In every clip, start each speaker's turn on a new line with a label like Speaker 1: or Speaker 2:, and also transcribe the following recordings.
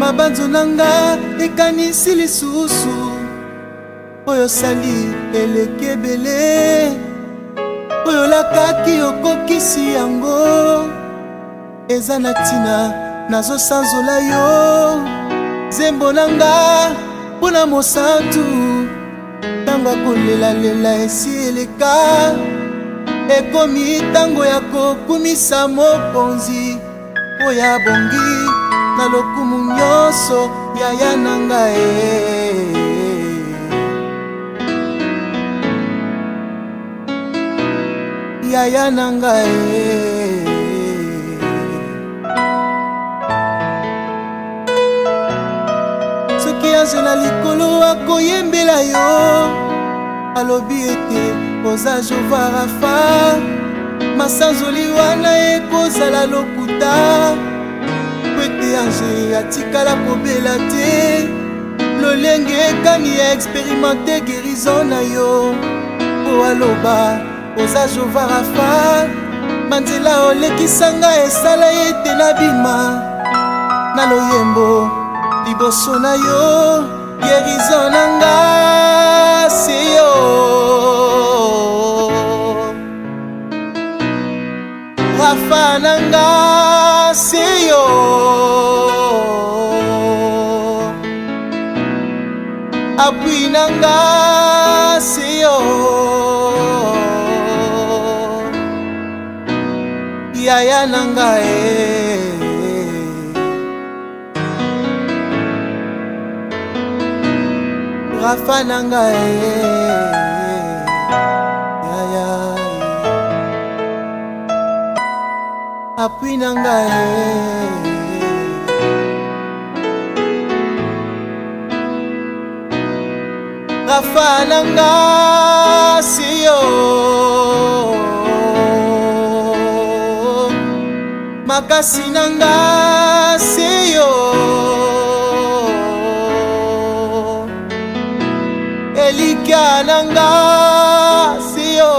Speaker 1: mabanzo nanga ekanisi lisusu oyo sali elekebele oyo lakaki okokisi yango eza na tina nazosanzola yo zembo nanga mpona mosantu ntango akolelalela esi eleka ekomi ntango ya kokumisa mokonzi oyo abongi na lokumu nyonso yaya nanga yaya nanga soki azela likolo akoyembela yo alobi ete oza Jova Rafa masanzoli wana ekozala lokuta kwete ange atikala kobela te lolenge ekani ya experimente guérison na yo po aloba oza Jova Rafa manzela olekisanga esala ete nabima na loyembo liboso na yo guérison nanga se yo Rafa nanga se yo appui nanga se yo yaya nanga Rafa nanga yaya appui nanga Rafa nanga si yo makasi nanga si yo elika nanga si yo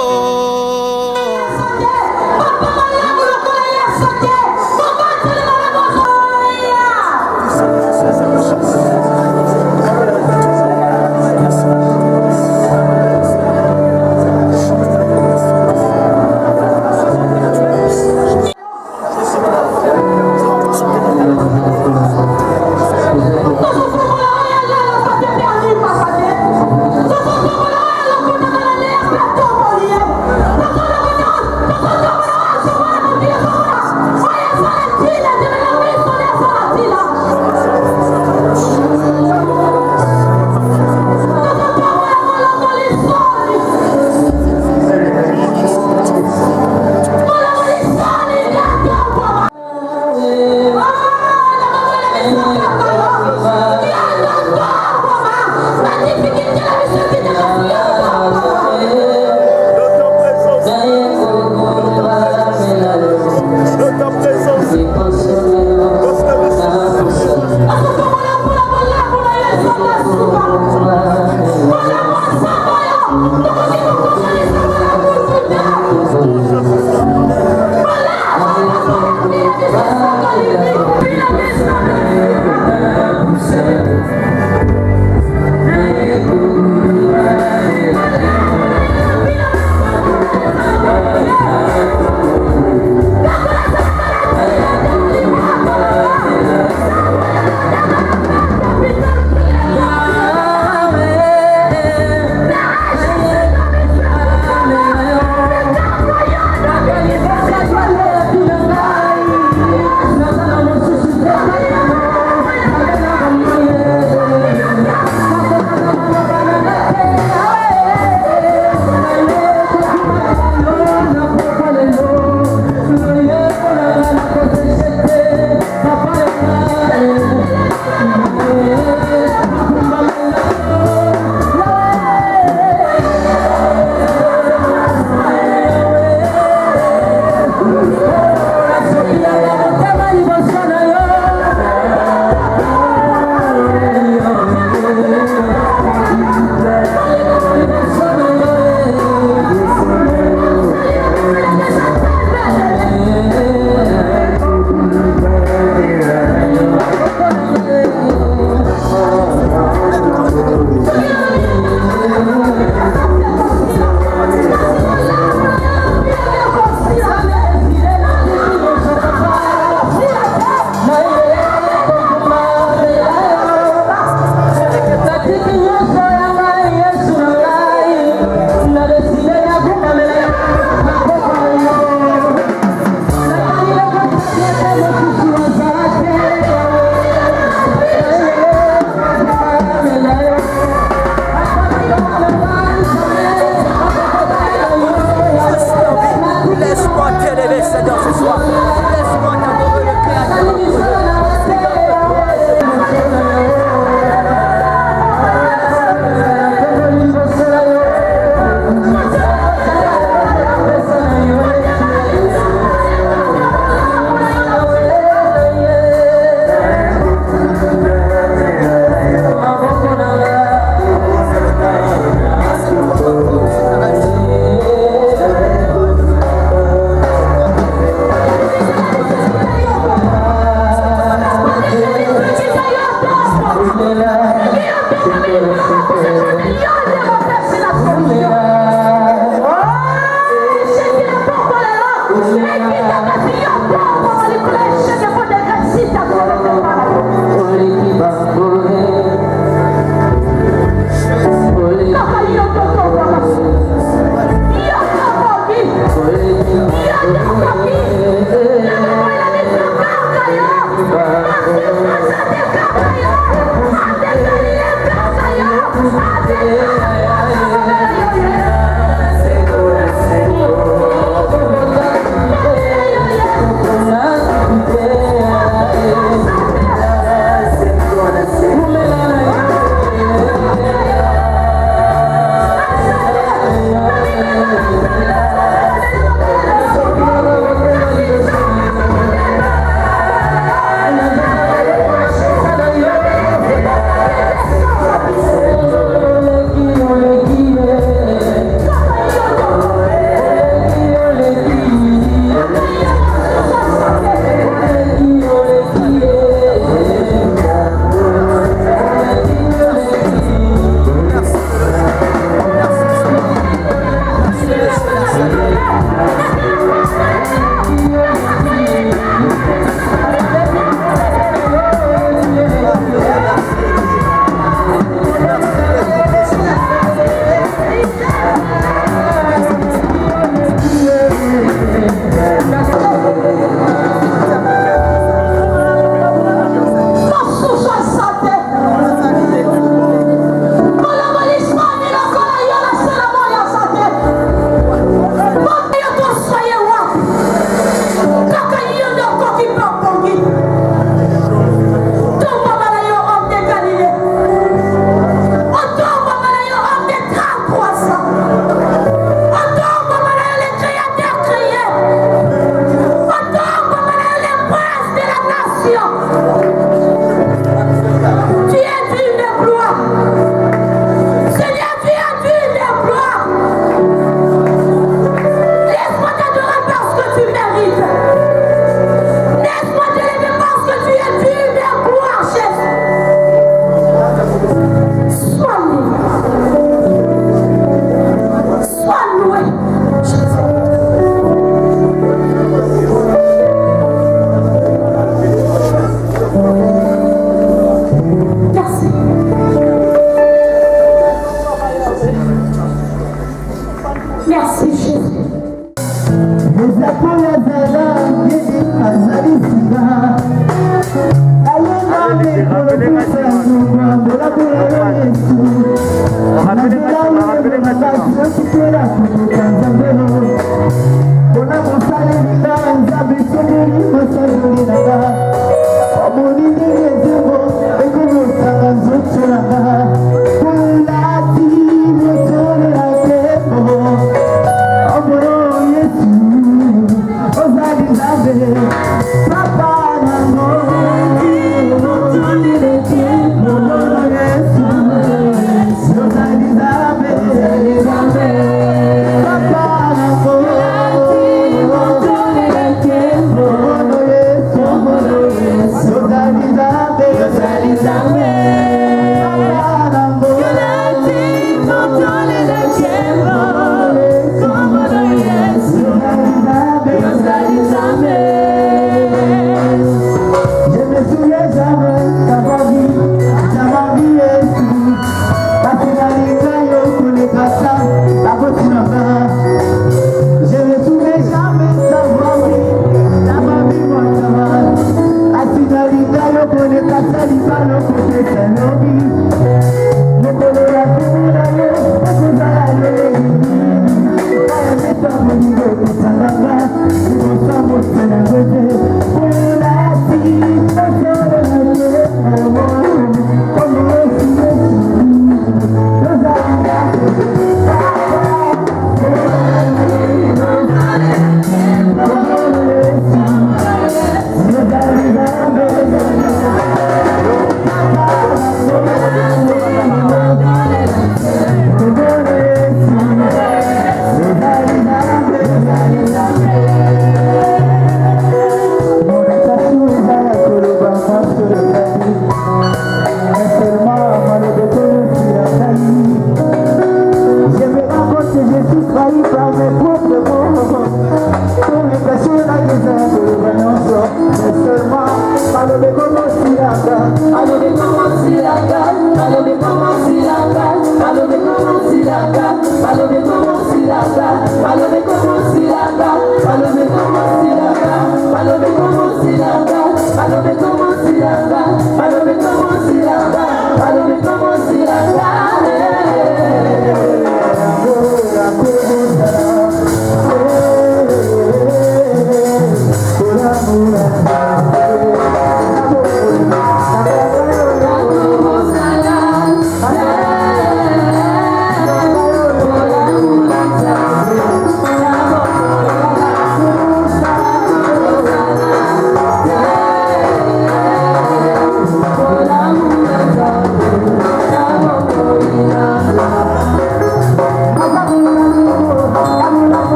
Speaker 2: Salam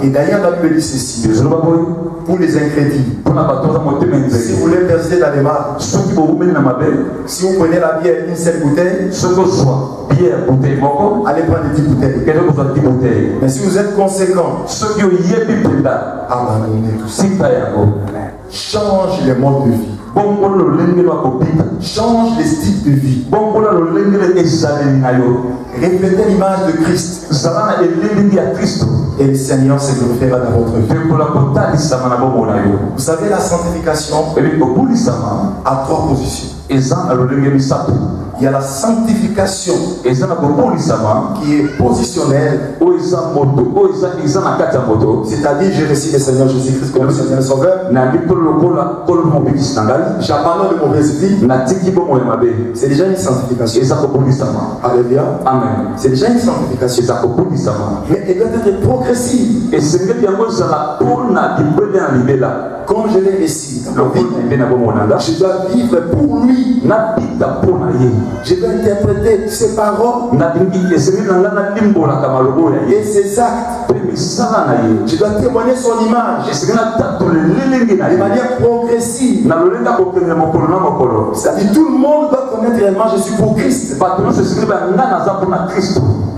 Speaker 2: Et d'ailleurs, la Bible dit ceci. Pour les incrédules, si vous voulez percer dans les marques, si vous prenez la bière une seule bouteille, allez prendre des 10 bouteilles. Mais si vous êtes conséquent, abandonnez tout ça. Change les modes de vie. Change les styles de vie. Reflétez l'image de Christ. Et le Seigneur se glorifiera dans votre vie. Vous savez, la sanctification a 3 positions. Il y a la sanctification qui est positionnelle, c'est-à-dire je reçois le Seigneur Jésus-Christ comme le Seigneur et Sauveur. J'abandonne de mauvaises vies. C'est déjà une sanctification. Alléluia. Amen. C'est déjà une sanctification. Mais elle doit être progressive. Comme je l'ai ici, je dois vivre pour lui. Je dois interpréter ses paroles et ses actes. Je dois témoigner son image de manière progressive. C'est-à-dire tout le monde doit connaître réellement je suis pour Christ.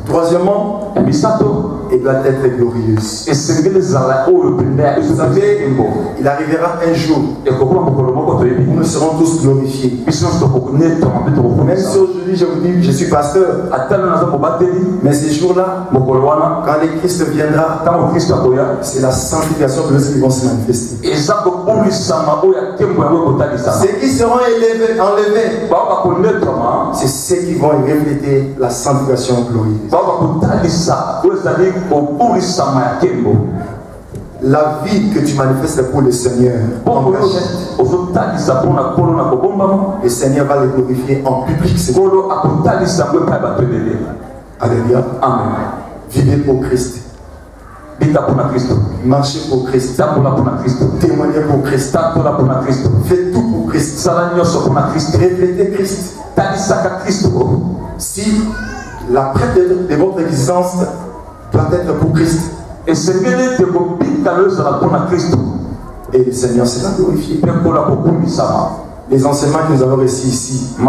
Speaker 2: Troisièmement, il doit être glorieuse. Vous savez, il arrivera un jour où nous serons tous glorifiés. Même si aujourd'hui je vous dis je suis pasteur, mais ces jours-là, quand le Christ viendra, c'est la sanctification de ceux qui vont se manifester. Ceux qui seront enlevés, c'est ceux qui vont refléter la sanctification glorieuse. La vie que tu manifestes pour le Seigneur, le Seigneur va le glorifier en public. Alléluia. Amen. Vivez pour Christ. Marchez pour Christ. Témoignez pour Christ. Faites tout pour Christ. Reflétez Christ. Si la prête de votre existence doit être pour Christ, et le Seigneur sera glorifié. Les enseignements que nous avons reçus ici, que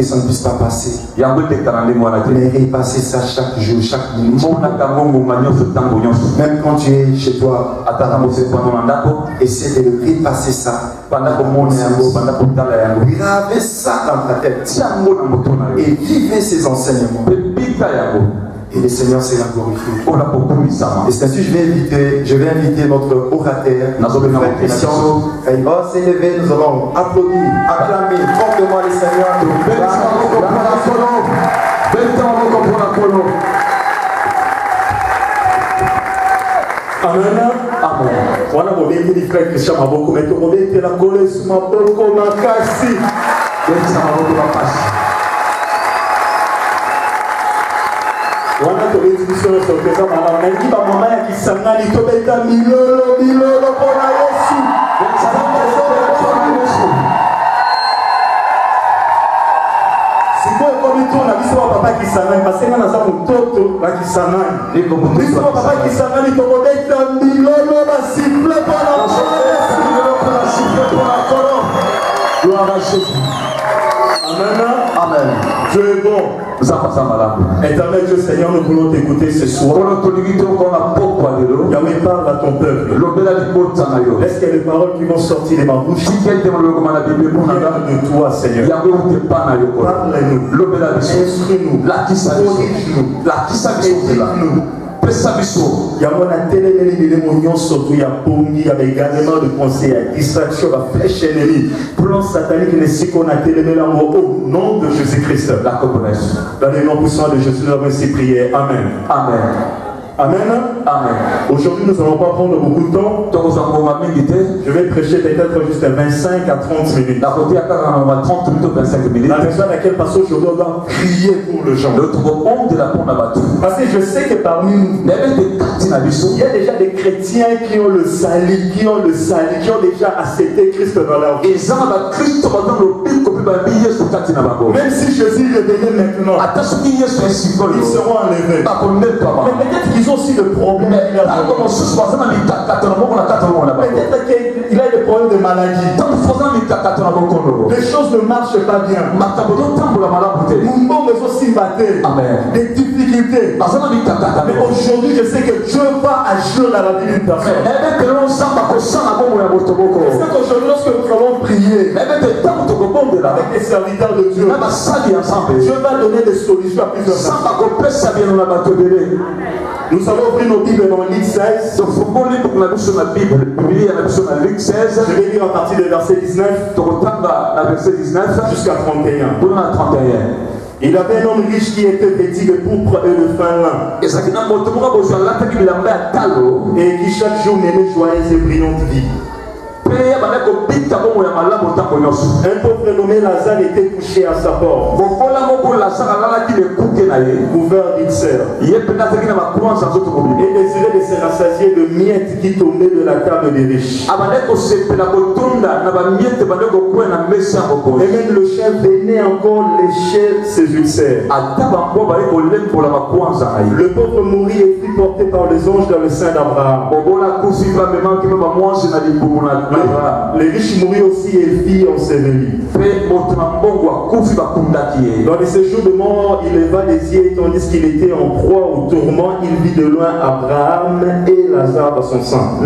Speaker 2: ça ne puisse pas passer, mais repasser ça chaque jour, chaque minute. Même quand tu es chez toi, essaie de repasser ça. Gravez ça dans ta tête et vivez ces enseignements. Et le Seigneur sera glorifié. Et c'est ainsi je vais inviter notre orateur, frère Christian. Il va s'élever, nous allons applaudir, acclamer fortement le Seigneur. Amen. Amen. Voilà mon bien dit frère Christian Maboko, mais tout le monde était la colère sur ma boko, ma cassi. Wana tobeti biso nyonso pesa malamu nalingi bamama ya kisangani tobeta milolo mpona Yesu. Sikoyo ekomi tona biso bapapa kisangani basenga naza mototo bakisangani biso bapapa kisangani tokobeta milolo basifle mpona gloire à Jésus. Amen. Amen. Dieu est bon. Éternel Dieu Seigneur, nous voulons t'écouter ce soir. Yahweh, parle à ton peuple. Laisse que les paroles qui vont sortir de ma bouche viennent de toi, Seigneur. Parle-nous. Instruis-nous. Corrige-nous. Yamona télémeni de l'émotion surtout ya pongi ya également de pensée à distraction la flèche ennemie plan satanique ne sait qu'on a télémeni au nom de Jésus-Christ. Dans le nom puissant de Jésus nous avons ainsi prié. Amen. Amen. Amen. Amen. Aujourd'hui, nous n'allons pas prendre beaucoup de temps. Je vais prêcher peut-être juste 25 à 30 minutes. La raison à laquelle parce que je dois prier pour le gens. Parce que je sais que parmi nous, il y a déjà des chrétiens qui ont le salut, qui ont déjà accepté Christ dans leur vie. Même si Jésus revenait maintenant, ils seront enlevés. Mais peut-être qu'ils ont aussi le problème. Peut-être qu'il a des problèmes de maladie. Les choses ne marchent pas bien. Mais aussi des difficultés. Mais aujourd'hui, je sais que Dieu va agir dans la vie d'une personne. C'est qu'aujourd'hui, lorsque nous allons prier avec les serviteurs de Dieu, Dieu va donner des solutions à plusieurs personnes. Nous allons ouvrir nos Bibles dans Luc 16. Je vais lire à partir du verset 19 jusqu'à 31. Il avait un homme riche qui était vêtu de pourpre et de fin lin, et qui chaque jour menait joyeuse et brillante vie. Un pauvre nommé Lazare était couché à sa porte, couvert d'ulcères, et désirait de se rassasier de miettes qui tombaient de la table des riches. Et même le chef venait encore lécher ses ulcères. Le pauvre mourut et fut porté par les anges dans le sein d'Abraham. Les riches moururent aussi et firent ensevelir. Dans les séjours de mort, il leva les yeux, tandis qu'il était en proie au tourment, il vit de loin Abraham et Lazare dans son sein.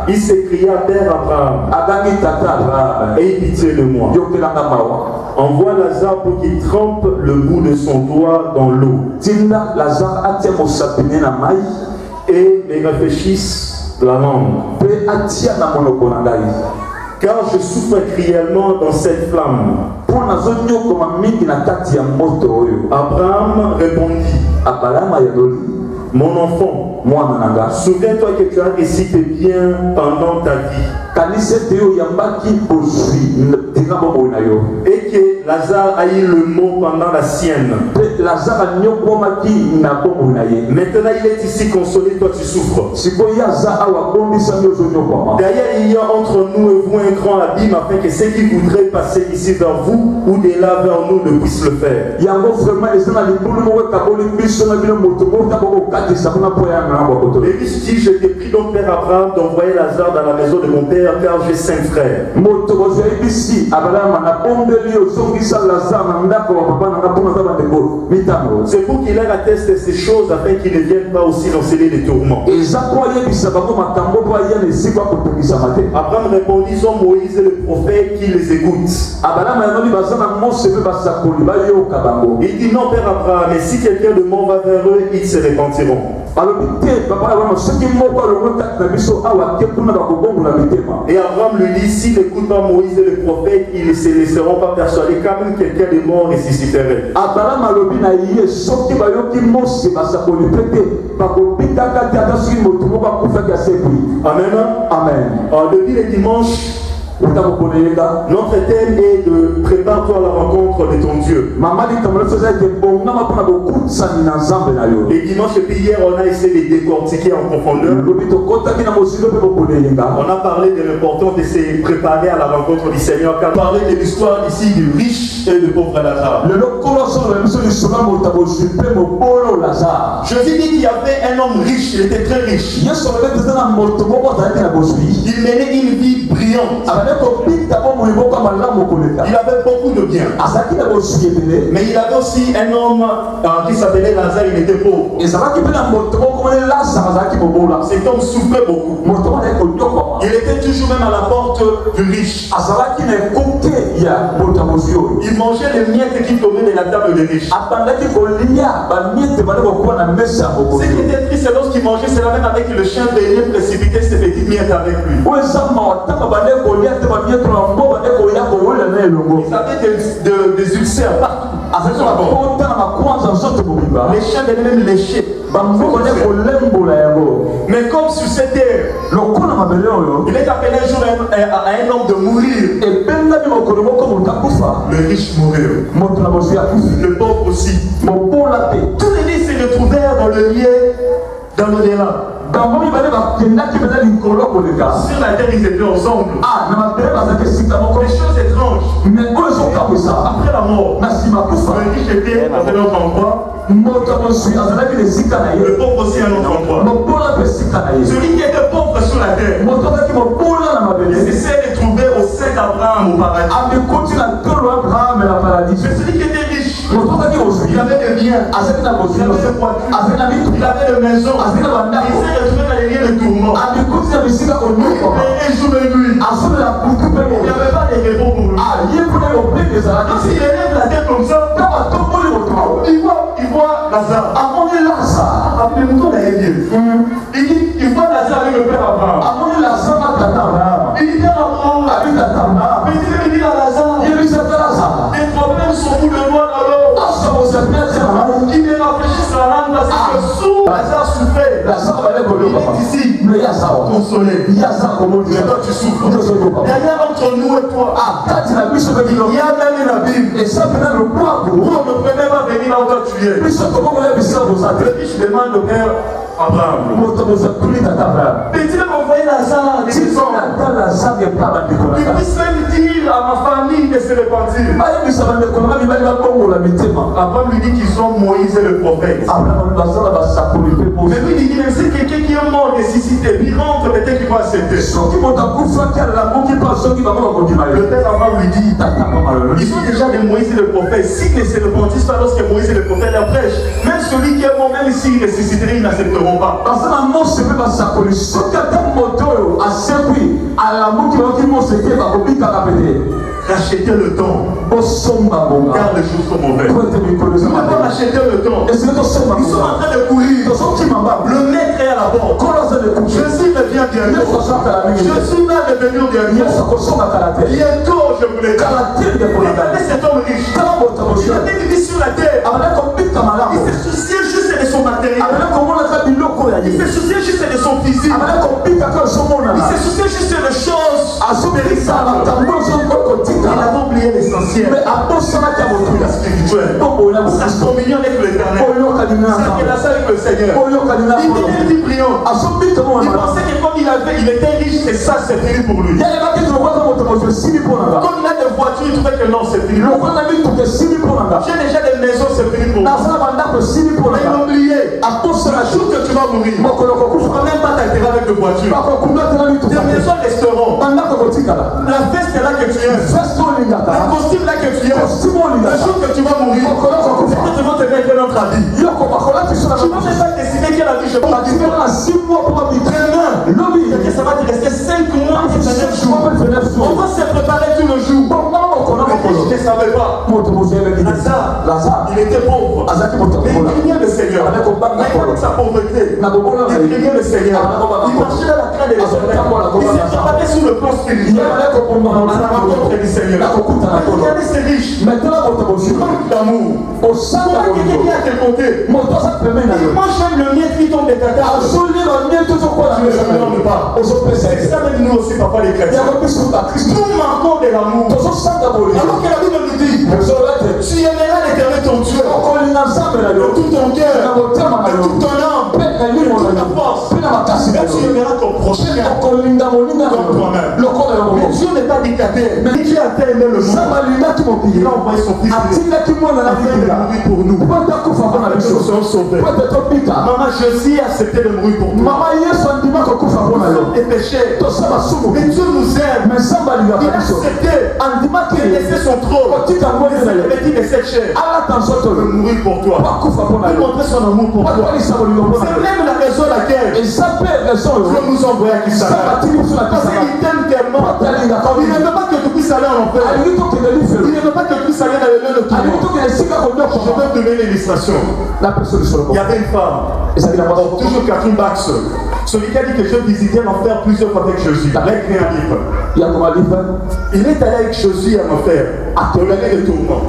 Speaker 2: Il s'écria: Père Abraham, aie pitié de moi. Envoie Lazare pour qu'il trempe le bout de son doigt dans l'eau et me rafraîchisse la langue, car je souffre cruellement dans cette flamme. Abraham répondit: Mon enfant, souviens-toi que tu as réussi tes biens pendant ta vie, et que Lazare a eu le mot pendant la sienne. Maintenant il est ici consolé, toi tu souffres. D'ailleurs il y a entre nous et vous un grand abîme, afin que ceux qui voudraient passer ici vers vous ou de là vers nous ne puissent le faire. Les riches disent: Je te prie donc, Père Abraham, d'envoyer Lazare dans la maison de mon père, car j'ai 5 frères. C'est pour qu'il leur atteste ces choses, afin qu'ils ne viennent pas aussi dans ces lieux de tourment. Abraham répondit: Ils ont Moïse et le prophète qui les écoutent. Il dit: Non, Père Abraham, mais si quelqu'un de mort va vers eux, ils se repentiront. Et Abraham lui dit: S'ils n'écoutent pas Moïse et le prophète, ils ne se laisseront pas persuader, car même quelqu'un de mort ressusciterait. Amen. Amen. Depuis le dimanche, notre thème est de prépare-toi à la rencontre de ton Dieu. Et dimanche et puis hier, on a essayé de décortiquer en profondeur. On a parlé de l'importance de se préparer à la rencontre du Seigneur. On a parlé de l'histoire ici du riche et du pauvre Lazare. Jésus dit qu'il y avait un homme riche, il était très riche. Il menait une vie brillante. Il avait beaucoup de biens. Mais il avait aussi un homme qui s'appelait Lazare, il était pauvre. Cet homme souffrait beaucoup. Il était toujours même à la porte du riche. Il mangeait les miettes qui tombaient de la table des riches. Ce qui était triste, c'est lorsqu'il mangeait cela, même avec le chien venait précipiter ses petites miettes avec lui. Ils avaient des ulcères partout. Les chiens venaient même lécher. Mais comme sur cette terre, il est appelé un jour à un homme de mourir. Le riche mourir, le pauvre aussi. Tous les riches se retrouvèrent dans le lieu, dans l'au-delà. Sur la terre, ils étaient ensemble. Les choses étranges. Après la mort, le riche était dans un autre endroit. Le pauvre aussi à un autre endroit. Celui qui était pauvre sur la terre, il s'est retrouvé au sein d'Abraham au paradis. Mais celui qui était riche, il avait des biens, il avait des voitures, il avait des maisons, il s'est retrouvé dans les liens de tourment. Et jour et nuit, il n'y avait pas de repos pour lui. Donc s'il élève la tête comme ça, il voit Lazare. Après le mouton d'ailleurs Dieu. Il voit Lazare avec le père Abraham. Il dit à Abraham, il dit à Lazare, les problèmes sont où le noir dans l'eau. Il me rafraîchit sa langue parce que sous Lazare souffrait. Il est ici, consolé. Mais toi tu souffres. Derrière entre nous et toi, il y a même la Bible. Où on ne peut même pas venir là où toi tu es. Le riche demande au père Abraham. Mais tu veux m'envoyer Lazare, les gens. Tu puisses même dire à ma famille de se repentir. Abraham lui dit qu'ils sont Moïse et le prophète. Mais lui dit que c'est quelqu'un qui est mort, ressuscité, il rentre, peut-être qu'il va accepter. Le père Abraham lui dit, ils sont déjà des Moïse et le prophète. S'ils ne se repentissent pas lorsque Moïse et le prophète leur prêchent, même celui qui est mort, même s'il ressusciterait, ils n'accepteront pas. Rachetez le temps, car les jours sont mauvais. Nous devons racheter le temps. Nous sommes en train de courir. Le maître est à la porte. Jésus revient bientôt. Jésus va revenir bientôt. Bientôt, je vous l'ai dit. Regardez cet homme riche. Il avait une vie sur la terre. Il se souciait juste de son matériel. Il se souciait juste de son physique. Il se souciait juste de choses périssables. Il avait oublié l'essentiel. La spirituelle. Sa communion avec l'éternel. Sa relation avec le Seigneur. Il vivait une vie brillante. Il pensait que comme il était riche, c'est ça, c'est fini pour lui. Comme il a des voitures, il trouvait que non, c'est fini. J'ai déjà des maisons, c'est fini pour moi. Mais il a oublié. Le jour que tu vas mourir, tu ne vas même pas t'altérer avec de voitures. Des maisons, restaurants. La veste là que tu es. Le costume là que tu es. Le jour que tu vas mourir, c'est que tu vas te mettre dans notre habit. Tu ne vas même pas décider quelle habit je vais vivre. Demain, ça va te rester 5 mois et 9 jours. On va se préparer tout le jour. Je ne savais pas. Lazare, il était pauvre. Mais il craignait le Seigneur. Avec sa pauvreté, il craignait le Seigneur. Il marchait dans la crainte de l'Éternel. Il s'est préparé sur le plan spirituel à la rencontre du Seigneur. Regardez ces riches. Manque d'amour. Quelqu'un qui est à tes côtés. Moi j'aime le mien qui tombe des cacares. Je ne l'aime pas. C'est ça même nous aussi, papa les chrétiens. Nous manquons de l'amour. Alors que la Bible nous dit, tu aimeras l'Éternel ton Dieu de tout ton cœur, de toute ton âme, de toute ta force. Et tu aimeras ton prochain comme toi-même. Mais Dieu n'est pas dictateur. Mais Dieu a tellement aimé le monde. Il a envoyé son fils afin de mourir pour nous. Nous sommes sauvés. Maman, Jésus a accepté de mourir pour nous. Des péchés. Mais Dieu nous aime. Il a accepté de laisser son trône. Il de cette chair. De mourir pour toi. De montrer son amour pour toi. C'est même la raison laquelle Dieu nous envoie à Christ. Parce qu'il t'aime tellement. Il ne veut pas que tu puisses aller en enfer. Il ne veut pas que tu puisses aller dans le lieu de tourment. Je vais te donner l'illustration. Il y avait une femme, toujours Catherine Bax, celui qui a dit que je visitais l'enfer plusieurs fois avec Jésus. Il a écrit un livre. Il est allé avec Jésus en enfer, dans l'année de tourment.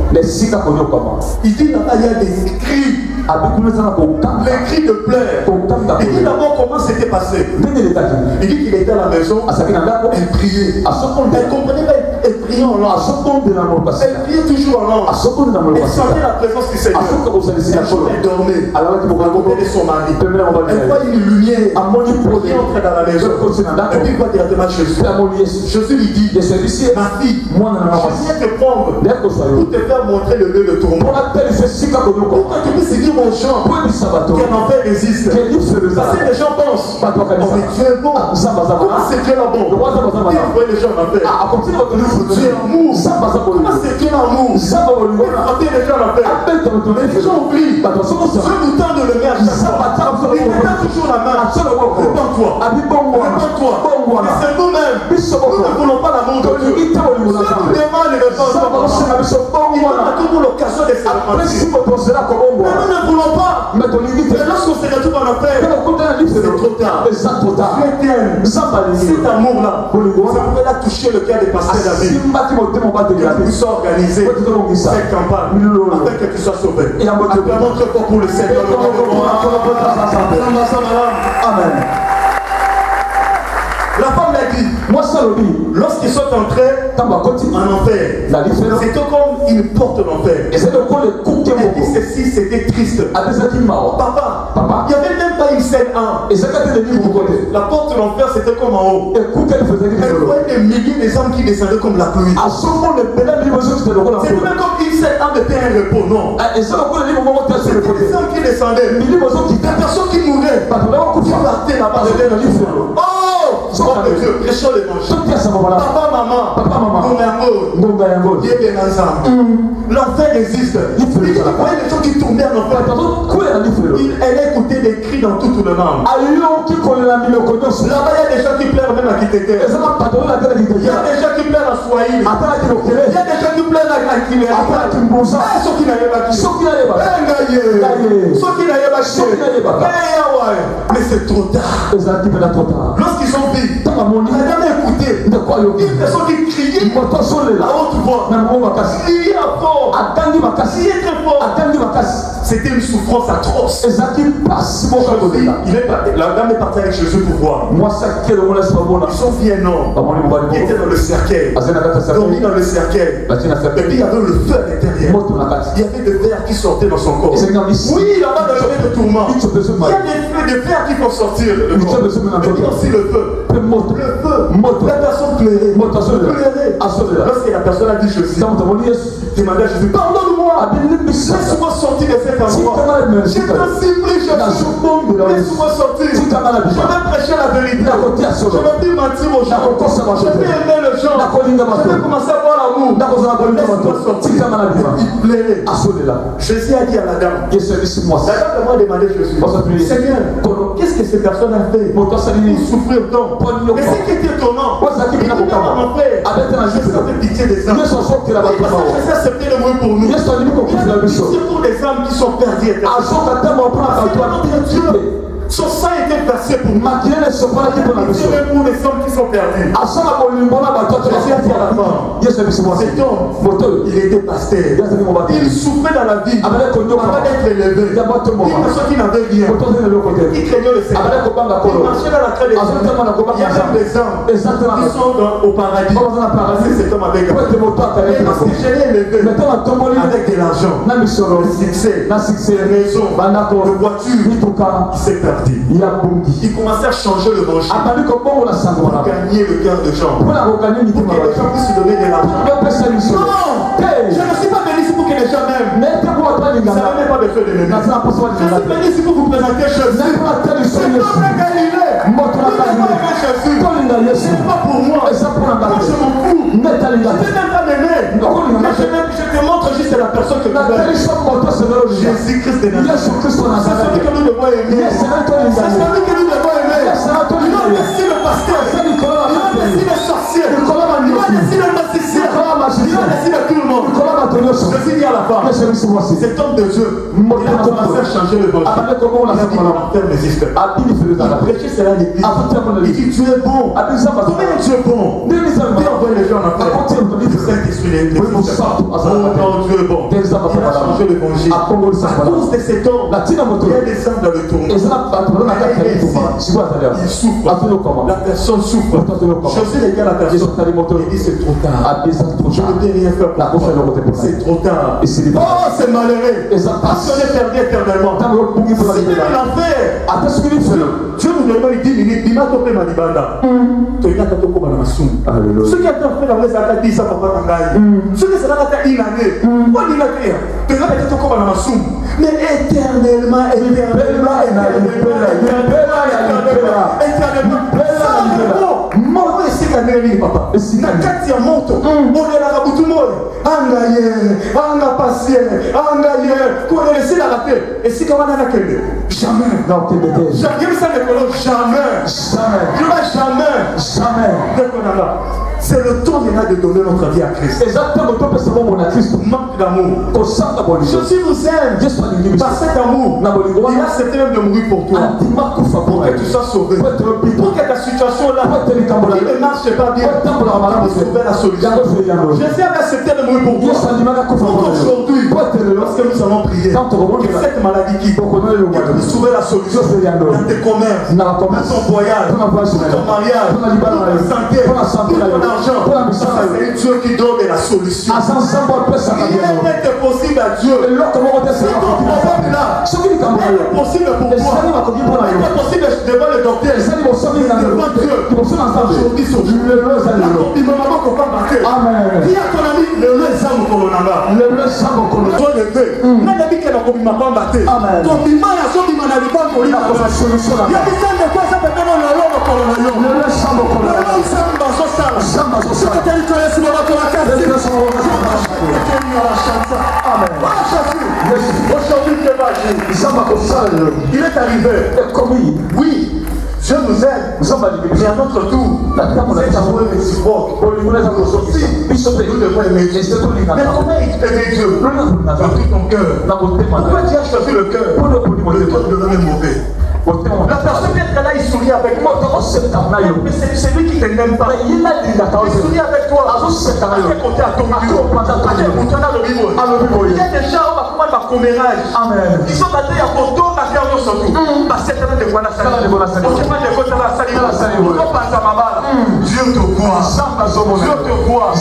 Speaker 2: Il dit là-bas, il y a des cris. Les cris de pleurs. Il dit d'abord comment c'était passé. Il dit qu'il était à la maison, elle priait. Elle comprenait pas, elle prier en langue. Elle priait toujours en langue. Elle sentait la présence du Seigneur. Elle dormait à côté de son mari. Elle voit une lumière qui entre dans la maison. Et puis il va directement à Jésus. Jésus lui dit, ma fille, je viens te prendre pour te faire montrer le lieu de tourment. Pour que tu puisses dire aux gens qu'un enfer existe. Parce que les gens pensent, oh mais Dieu est bon. Comment c'est Dieu là bon? Il envoie les gens en enfer. Dieu est amour. Comment c'est Dieu l'amour? Il frapper les gens en enfer. Les gens oublient. Dieu nous tend de le mettre à chaque fois. Il te donne toujours la main. Réponds-toi. Réponds-toi. Et c'est nous-mêmes. Nous ne voulons pas l'amour de Dieu. Dieu nous demande de répondre. Il donne à tout pour l'occasion de se repentir. Mais nous ne voulons pas. Mais lorsqu'on se retrouve en enfer, c'est trop tard. Dieu t'aime. Cet amour-là, ça pouvait là toucher le cœur des pasteurs David. Que nous soyons organisés cette campagne afin que tu sois sauvé. Acclamons très fort pour le Seigneur. Amen. La femme l'a dit, lorsqu'ils sont entrés en enfer, c'était comme une porte d'enfer. Et puis ceci, c'était triste. Papa, il n'y avait même pas une scène 1. La porte de l'enfer, c'était comme en haut. Elle voyait des milliers d'âmes qui descendaient comme la pluie. C'était même comme une scène 1 de terre et repos, non. C'était des âmes qui descendaient. Des personnes qui mouraient. Qui partaient là-bas. Oh! Dieu, prêchons l'évangile. Papa, maman, l'enfer existe. Il voyait les gens qui tournaient en enfer. Elle écoutait des cris dans tout le monde. Là-bas, il y a des gens qui pleurent même à Kiteke. Il y a des gens qui pleurent à Swahili. Il y a des gens qui pleurent à Kiné. Ceux qui n'avaient pas qui. Mais c'est trop tard. Lorsqu'ils ont vu, on n'a jamais écouté. Une personne qui criait à haute voix. Criait à fort. Criait très fort. C'était une souffrance atroce. La dame est partie avec Jésus pour voir. Ils sont vus un homme qui était dans le cercueil. Dormi dans le cercueil. Et puis il y avait le feu à l'intérieur. Il y avait des vers qui sortaient dans son corps. Oui, là-bas dans le lieu de tourment. Il y a des vers qui font sortir le corps. Mais il y a aussi le feu. La personne pleurait. Lorsque la personne a dit Jésus, demandait à Jésus, pardonne-moi, laisse-moi sortir de cet endroit. Je te supplie, Jésus, laisse-moi sortir. Je vais prêcher la vérité. Je ne vais plus mentir aux gens. Je vais aimer les gens. Je vais commencer à voir l'amour. Laisse-moi sortir. Il plairait. Jésus a dit à la dame, la dame a demandé à Jésus, Seigneur, qu'est-ce que cette personne a fait pour souffrir tant? Mais ce qui était étonnant, il dit même en enfer, Jésus a fait pitié des âmes. Parce que Jésus a accepté le mot pour nous. Il a fait pitié pour les âmes qui sont perdues. Son sang était versé pour nous. Pitié pour les âmes qui sont perdues. Jésus a dit à la femme, cet homme, il était pasteur. Il souffrait dans la vie avant d'être élevé. Une personne qui n'avait rien, qui craignait le Seigneur. Il marchait dans la crête des gens. Il y a même des âmes qui sont au paradis. Cet homme avait gagné. Et lorsque je l'ai élevé avec de l'argent, le succès, les maisons, les voitures, il s'est perdu. Il commençait à changer le branché pour gagner le cœur des gens. Pour que les gens puissent se donner de l'argent. Non! Je ne suis pas venu ici pour que les gens m'aiment. Ça ne met pas de feu de l'ennemi. Je suis venu ici pour vous présenter Jésus. C'est comme la Galilée. Jésus. Ce n'est pas pour moi. Moi, je m'en fous. Je ne vais même pas m'aimer. Je te montre juste la personne que tu veux. Jésus-Christ de Nazareth. C'est celui que nous devons aimer. C'est celui que nous devons aimer. Il a laissé le pasteur. Il a laissé le sorcier. Il a laissé le magicien. Il a laissé tout le monde. Je dis à la femme, cet homme de Dieu, il a commencé à changer le bâtiment. Il a dit, mon terre n'existe pas. Prêcher, c'est là l'église. Il dit, tu es bon. Combien tu es bon? Dieu envoie les gens en affaire. Le Saint-Esprit est Dieu est bon. Il a changé l'évangile. À cause de cet homme, il y a des âmes dans le tournoi. Il souffre. La personne souffre. Je sais les gars, la personne. Il dit, c'est trop tard. Je ne peux rien faire pour toi. C'est trop tard. Oh, c'est malheureux. Parce qu'on est perdu éternellement. C'est l'enfer. Dieu nous demande 10 minutes. Il m'a topé ma libanda. Tu n'as pas topé ma soum. Ce qui a été fait dans les années 10 ans, papa Kangaï. Ce qui s'est fait une année. Moi, il a fait. Tu n'as pas topé ma soum. Mais éternellement. Papa, na kati ya moto olelaka butu moyo anga ye anga pasie anga ye koleselaka te esika wana nakende jamais c'est le temps de donner notre vie à Christ. Exactement, manque d'amour. Je suis vous aime par cet amour. Il a accepté même de mourir pour toi, pour que tu sois sauvé, pour que ta situation là qui ne marche pas bien, pour trouver la solution. Jésus a accepté de mourir pour toi aujourd'hui, parce que nous allons prier que cette maladie qui puisse trouver la solution dans tes commerces, dans ton voyage, dans ton mariage, dans ta santé, dans ton argent. C'est Dieu qui donne la solution. Rien n'est possible à Dieu. Si ton problème là est possible pour toi, est possible devant le docteur, devant Dieu, aujourd'hui sur Dieu. Dis à ton ami, le sang au colonanga. Toi le fais. N'a dit que la commission pas battu. Ton bima ya so bima na liban pour la solution là. Il y a des gens de quoi ça peut donner le long au colonanga. Le sang au colonanga. Le sang dans son sang. C'est-à-dire que laisse moi pour la case. Amen. Aujourd'hui, il est arrivé. Oui. Dieu nous aide, mais à notre tour, c'est amour réciproque. Nous devons aimer Dieu. Mais comment aimer Dieu? Dans tout ton cœur. Pourquoi Dieu a choisi le cœur? Le cœur de l'homme est mauvais. La personne qui est là, il sourit avec moi. Mais c'est lui qui ne t'aime pas. Il sourit avec toi. À quel côté à ton bureau? À quel côté à le bureau? Il y a des gens qui ont un commérage. Ils sont battus à côté de la carrière surtout. Parce que c'est un de quoi la salle. Dieu te voit. Dieu te voit.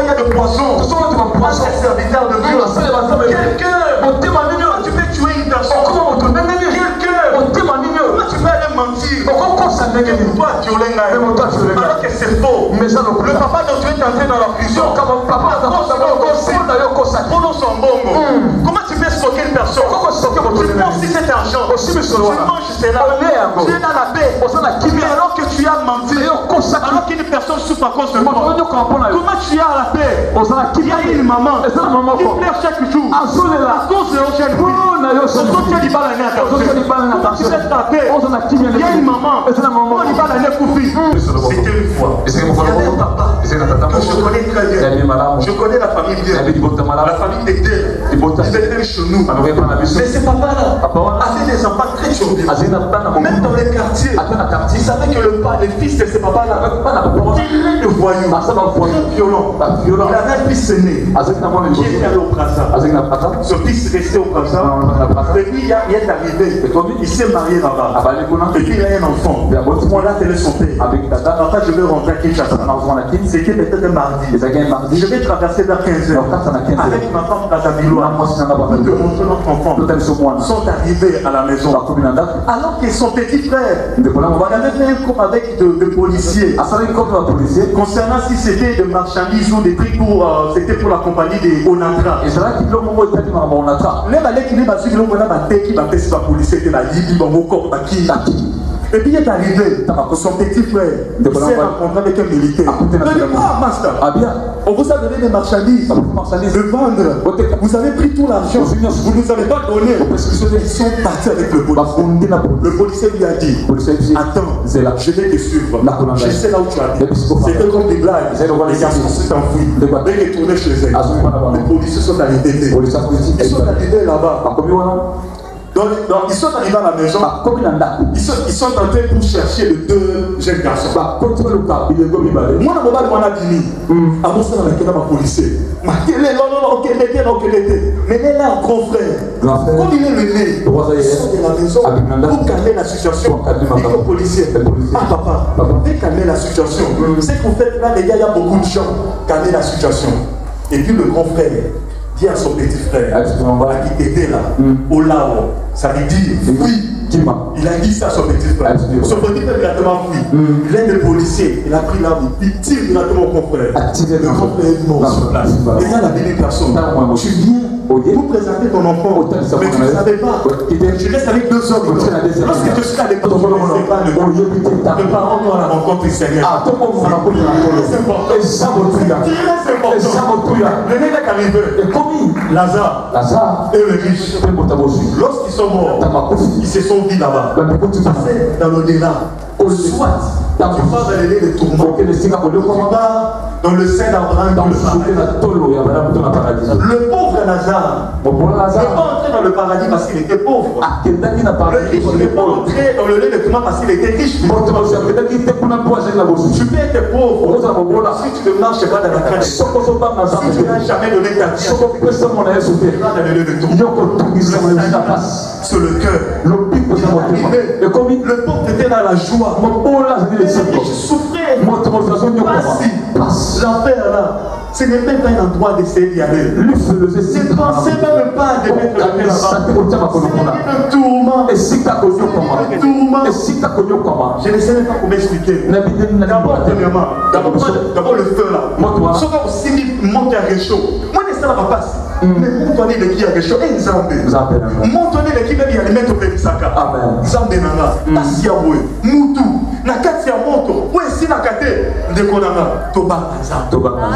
Speaker 2: Il y a des poissons. Un serviteur de Dieu. Quelqu'un. Tu peux tuer une personne. Comment tu peux aller mentir? Toi, tu l'as. Alors que c'est faux. Le papa de Dieu est entré dans la prison. Son bongo. Comment tu peux stocker une personne? Tu prends aussi cet argent. Tu manges cela. Tu es dans la paix. Mais alors que tu as menti, alors qu'une personne souffre à cause de toi, comment tu es à la paix? Il y a une maman qui pleure chaque jour à cause de l'ocean. Tu as du mal à tu es à la paix. Il y a une maman qui a du mal à c'était une fois. Il y avait un papa que je connais très bien. Je connais la famille bien. La famille d'Edel. Ils étaient chez nous. Mais ce papa-là avait des enfants très joviaux. Même dans les quartiers, ils savaient que le fils de ce papa-là était de voyous, très violent. Il avait un fils aîné qui était allé au Brazza. Ce fils restait au Brazza. Et puis il est arrivé. Il s'est marié là-bas. Et puis il a un enfant. Moi là, c'est son père. Papa, je vais rentrer à Kinshasa. C'était peut-être un mardi. Je vais traverser vers 15h. Avec ma femme Kazamiloa. Pour te montrer notre enfant. Sont arrivés à la maison. Alors que son petit frère avait fait un cours avec de policiers. Concernant si c'était de marchandises ou des trucs c'était pour la compagnie des Onatra. Même avec qui va suivre le policier de la Libye, Et puis il est arrivé, son petit frère, il s'est rencontré avec un militaire. Il dit, ah, master, on vous a donné des marchandises, de vendre. Vous avez pris tout l'argent, vous ne nous avez pas donné. Ils sont partis avec le policier. Le policier lui a dit, attends, je vais te suivre. Je sais là où tu habites. C'était comme des blagues. Les garçons s'est enfui. Dès qu'ils tournaient chez eux, les policiers sont arrêtés. Ils sont arrivés là-bas. Donc, ils sont arrivés à la maison. Ils sont entrés pour chercher les deux jeunes garçons. Moi, je me dit, avant ça, on a été dans ma policier. Mais il est là, grand frère. Quand il est levé, ils sont de la maison pour calmer la situation. Il dit au policier, ah papa, viens calmer la situation. C'est qu'en fait, là, les gars, il y a beaucoup de gens. Calmer la situation. Et puis le grand frère dit à son petit frère, qui était là, au Lao, ça veut dire, oui. Il a dit ça à son petit frère. Son petit frère directement fui. Il est le policier, il a pris l'arme, il tire directement au grand frère. Le grand frère est mort sur place. Et là, la dernière personne, tu viens pour présenter ton enfant, mais tu ne savais pas. Je reste avec 2 hommes. Lorsque je suis à l'époque, je ne sais pas le parent à la rencontre du Seigneur. C'est important. Le nez est arrivé. Lazare et le riche. Lorsqu'ils sont morts, ils se sont vus là-bas. Dans l'au-delà. Soit tu vas dans les de tourments. Tu vas dans le sein d'Abraham, dans le paradis. Le pauvre Lazare n'est pas entré dans le paradis parce qu'il était pauvre. Le riche n'est pas entré dans le lait de tourment parce qu'il était riche. Tu peux être pauvre si tu ne marches pas dans la crainte. Si tu n'as jamais donné ta vie, tu vas dans le lait de tourment. Sur le cœur. Le pauvre était dans la joie. Le riche souffrait. L'enfer là, ce n'est même pas un endroit d'essayer d'y aller. Ne pensez même pas de mettre le pied là-bas. C'est un tourment. Je ne sais même pas comment expliquer. D'abord, le feu là. Ce qu'on aussi monte à réchaud. Moi, je ne sais pas passer. Mais mon de qui a réchaud et Nzambe. Mon de qui même il y a les mettre au Bénisaka. Nzambe nanga. Asiawe. Moutou. Nakati ya moto. Où est-ce nakate? Ndekonanga. Tobangaza.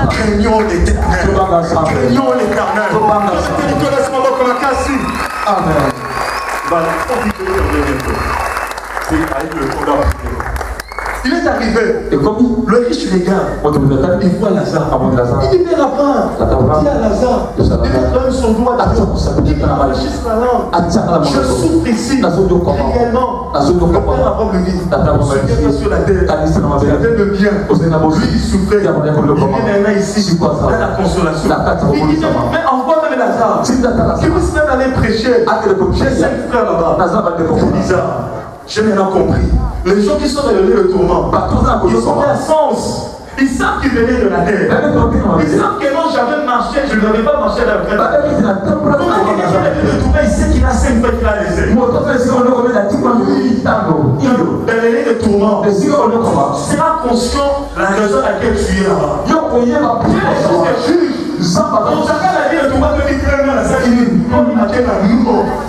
Speaker 2: Craignons l'éternel. Craignons l'éternel. Amen. Il est arrivé. Et comme le riche regarde, il voit Lazare. Il dit, mais là-bas, il y a Lazare. Il donne son doigt d'abord. Il réfléchisse la langue. Je souffre ici. Réellement. Le père Abraham lui dit, souviens-toi sur la terre. Il avait le bien. Lui, il souffrait. Il vient ici. Il a la consolation. Il dit, mais envoie même Lazare. Qu'il puisse même aller prêcher. J'ai 5 frères là-bas. C'est bizarre. J'ai maintenant compris. Les gens qui sont dans le tourment, ils sont d'un sens. Ils savent qu'ils venaient de la terre. Ils savent que non, j'avais marché, je n'avais pas marché à la terre. Il sait qu'il a 5 fois qu'il a laissé. Dans les de tourment, tu seras conscient de la raison à laquelle tu es là-bas.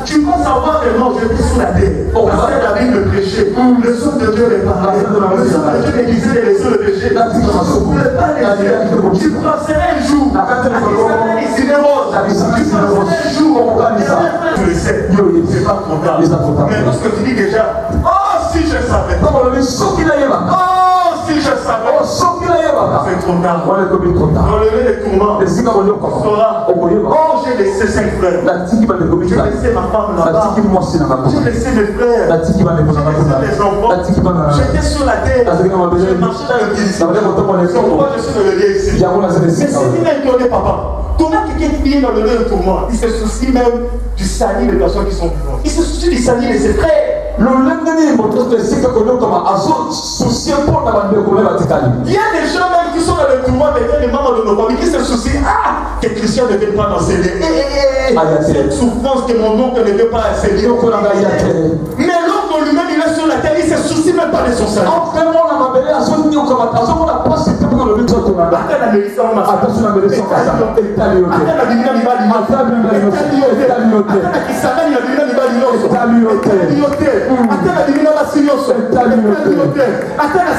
Speaker 2: Tu vas savoir que non, je suis sur la terre. Parce que la Bible me prêchait. Le son de Dieu est parlé. Le son de Dieu m'aiguisait les yeux de péché. Tu passerais un jour. Tu le sais. C'est pas trop tard. Mais lorsque tu dis déjà, oh si je savais. Oh si je savais. C'est trop tard. Dans le lait des tourments, oh j'ai laissé 5 frères. J'ai laissé ma femme là-bas. J'ai laissé mes frères. J'ai laissé les enfants. J'étais sur la terre. J'ai marché dans le pays. C'est pourquoi je suis dans le lait ici. Mais c'est qui m'a étonné, papa. Comment quelqu'un qui est dans le lait de tourment, il se soucie même du salut des personnes qui sont vivantes. Il se soucie du salut de ses frères. Il y a des gens même qui sont dans le tourment, mais des membres de nos familles qui se soucient. Ah, que Christian ne veut pas enseigner. Cette souffrance que mon oncle ne veut pas enseigner. Mais l'oncle lui-même, il est sur la terre, il ne se soucie même pas de son salut.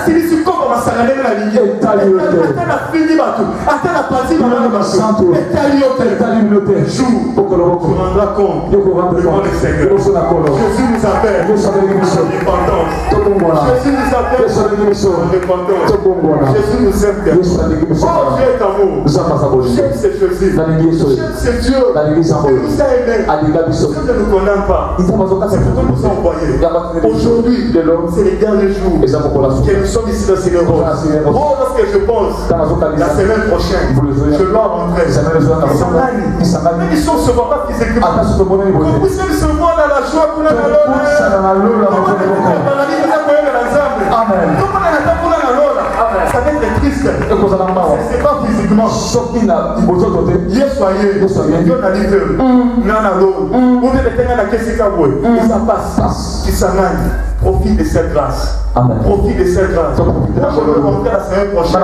Speaker 2: silisi koko masakandele na lingi.
Speaker 3: Etali yote.
Speaker 2: Ata na fini bato. Ata na parti na
Speaker 3: Santo.
Speaker 2: Etali yote.
Speaker 3: Etali yote.
Speaker 2: Jour. Tu rendras compte.
Speaker 3: Devant le Seigneur.
Speaker 2: Jésus nous appelle. Jésus nous appelle. Jésus nous aime. Oh, Dieu est amour. J'aime ce Jésus. J'aime ce Dieu. Il nous a aimés. Dieu ne nous condamne pas. C'est pour nous envoyer. Aujourd'hui, c'est les derniers jours que nous sommes ici dans Seigneur. Oh, lorsque je pense la semaine prochaine, je dois rentrer. Même si on ne se voit pas physiquement, qu'on puisse même se voir dans la joie pour la ça va être triste. C'est pas physiquement. Hier soyez. Dieu n'a dit que ça passe. Qui s'amène. Profite de cette grâce. Profite de cette grâce. Moi, je veux rentrer la semaine prochaine.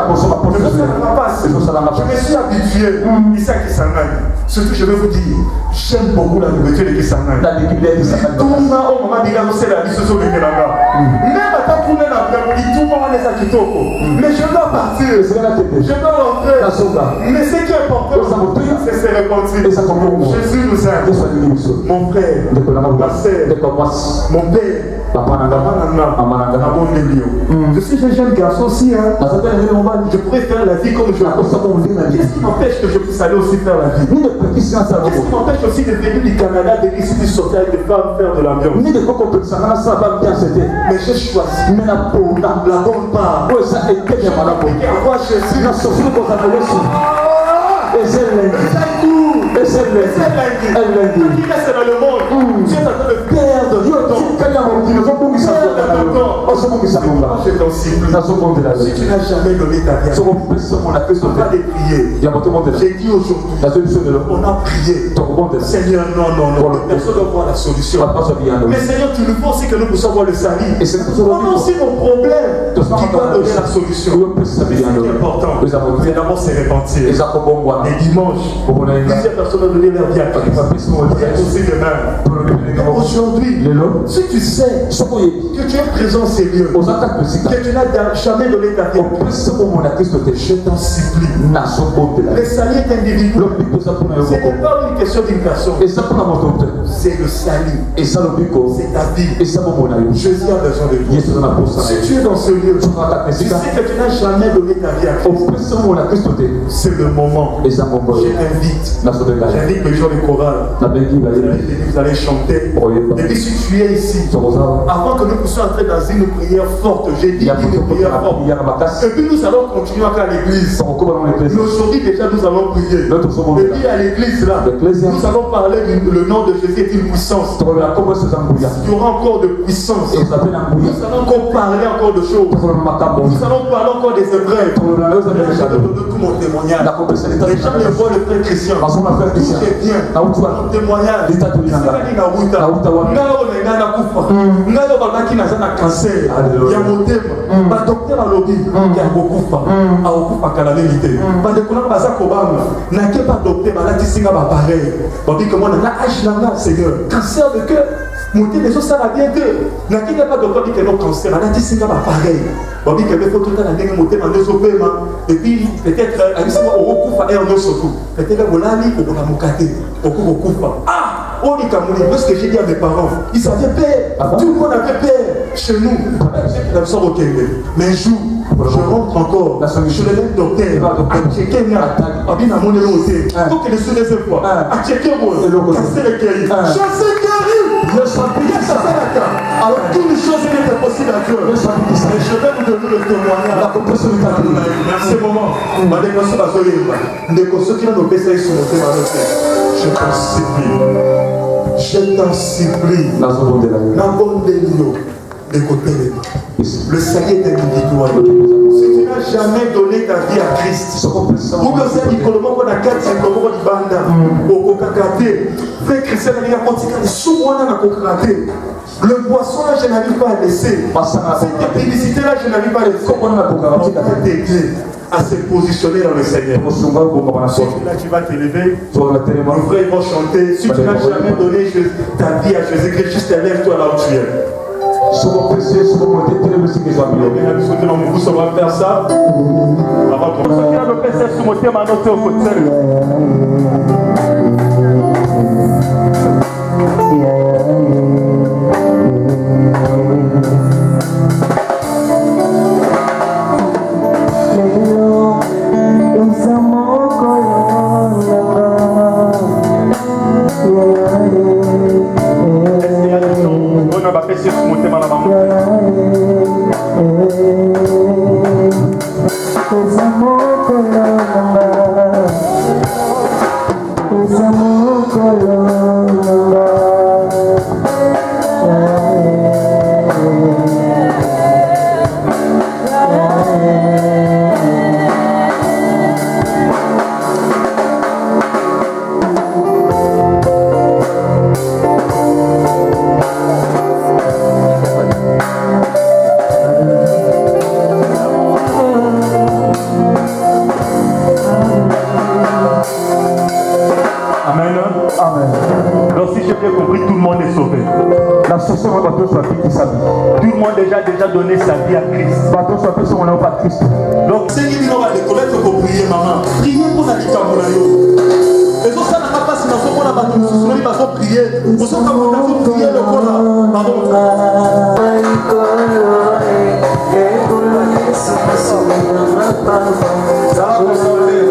Speaker 2: Je me suis habitué. Ici à Kisangani. Surtout, je vais vous dire, j'aime beaucoup la nourriture de Kisangani. Tout le monde, au moment de la c'est la vie, ce sont les Kélanga. Même à ta tournée, tout le monde est à Kitoko. Mais je dois partir. Je dois rentrer. Mais ce qui est important, c'est se repentir. Jésus nous aime. Mon frère, ma sœur, mon père. Je suis un jeune garçon aussi. Je pourrais faire la vie comme je la veux. Qu'est-ce qui m'empêche que je puisse aller aussi faire la vie? Qu'est-ce qui m'empêche aussi de venir du Canada, de ici, du sortir avec des femmes, faire de l'ambiance? Mais j'ai choisi la bonne part. J'ai appliqué à voir Jésus. Et c'est lundi. C'est dans le monde. Tu es en train de perdre ton temps. Si tu n'as jamais donné ta vie, on va les prier. J'ai dit aujourd'hui, on a prié. Seigneur, non. Personne ne voit la solution. Mais Seigneur, tu nous penses que nous puissions voir le salut. On a aussi nos problèmes qui doivent donner la solution. Ce qui est important, c'est d'abord se repentir. Et dimanche, plusieurs personnes ont donné leur vie à Christ. Aussi demain. Aujourd'hui, si tu sais que tu es présent dans ces lieux, que tu n'as jamais donné ta vie, je t'en supplie. Le salut est individuel. Ce n'est pas une question d'une personne. C'est le salut. C'est ta vie. Jésus a besoin de toi. Si tu es dans ce lieu, tu sais que tu n'as jamais donné ta vie à Christ. C'est le moment. J'invite les gens du choral. Vous allez chanter. Et puis si tu es ici, avant que nous puissions entrer dans une prière forte, j'ai dit une prière forte. Et puis nous allons continuer à faire l'église. Mais aujourd'hui déjà nous allons prier. Et puis à l'église là, nous allons parler le nom de Jésus est une puissance. Il y aura encore de puissance. Nous allons encore parler encore de choses. Nous allons parler encore des épreuves. Tout mon témoignage. Les gens me voient le frère Christian. Tout est bien. Mon témoignage. Cancer. Il y a mon thème. Le docteur a lobby. Il y a beaucoup de cancer de cœur. Monter des choses, ça va bien que. N'a qu'il n'y a pas de docteur qui est non cancer. On a dit c'est pareil. On dit qu'il faut tout le temps monter dans les OPM. Et puis peut-être à l'issue au recours à un surtout. Peut-être que vous l'avez ou vous l'avez mocaté. Au recours. Ah! On dit qu'à mon niveau, ce que j'ai dit à mes parents, ils avaient peur. Tout le monde avait peur chez nous. Mais un jour, je rentre encore. Je le laisse docteur. À checker là. À bien à mon élo aussi. Faut que les choses les fois. À checker moi. Casser les guéris. Chasser guéris. Alors toutes les choses qui étaient possibles à Dieu. Et je vais vous donner le témoignage. Merci moment. Je t'en supplie. Le salut est individuel. Si tu n'as jamais donné ta vie à Christ, le boisson là, je n'arrive pas à laisser. Cette publicité là, je n'arrive pas à laisser. On va t'aider à se positionner dans le Seigneur. Si là, tu vas t'élever, nos frères vont chanter. Si tu n'as jamais donné ta vie à Jésus-Christ, juste lève-toi là où tu es.
Speaker 3: Sur mon PC, sur mon côté, télé, monsieur qui est
Speaker 2: On va faire ça. Avant de commencer, le PC sur mon thème, annoté au côté. Tout le monde déjà donné sa vie à Christ. Donc, c'est qui nous va découvrir pour prier, maman. Priez pour la vie. Et ça, ça n'a pas passé dans ce qu'on a battu. Nous allons prier. Nous allons prier le corps. Pardon. Ça va consoler.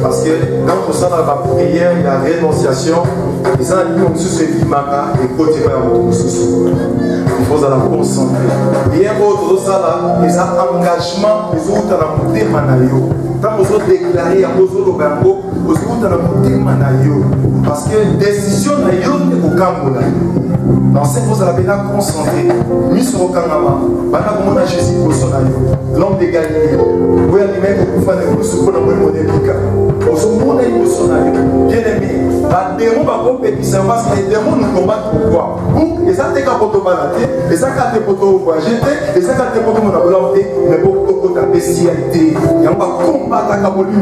Speaker 2: Parce que quand on s'en va prière, il y a rénonciation, et ça, il faut il faut la concentrer. Et un autre, ça, les engagements, les autres, quand vous déclarez à vos autres, parce que décision n'est pas au Cameroun. Dans cette chose, la peine concentrée. Mis au Kanama, pendant que Jésus l'homme de Galilée, où il y a des mecs qui font des choses pour le monde de Pika. Au second, il y a des choses. Bien aimé, les démons vont compétir parce que les démons nous combattent pourquoi? Et ça, c'est quand on te balade, et ça, quand on te jeter, et ça, quand on te balade, mais beaucoup de spécialité. Il y a un combat à Kaboli.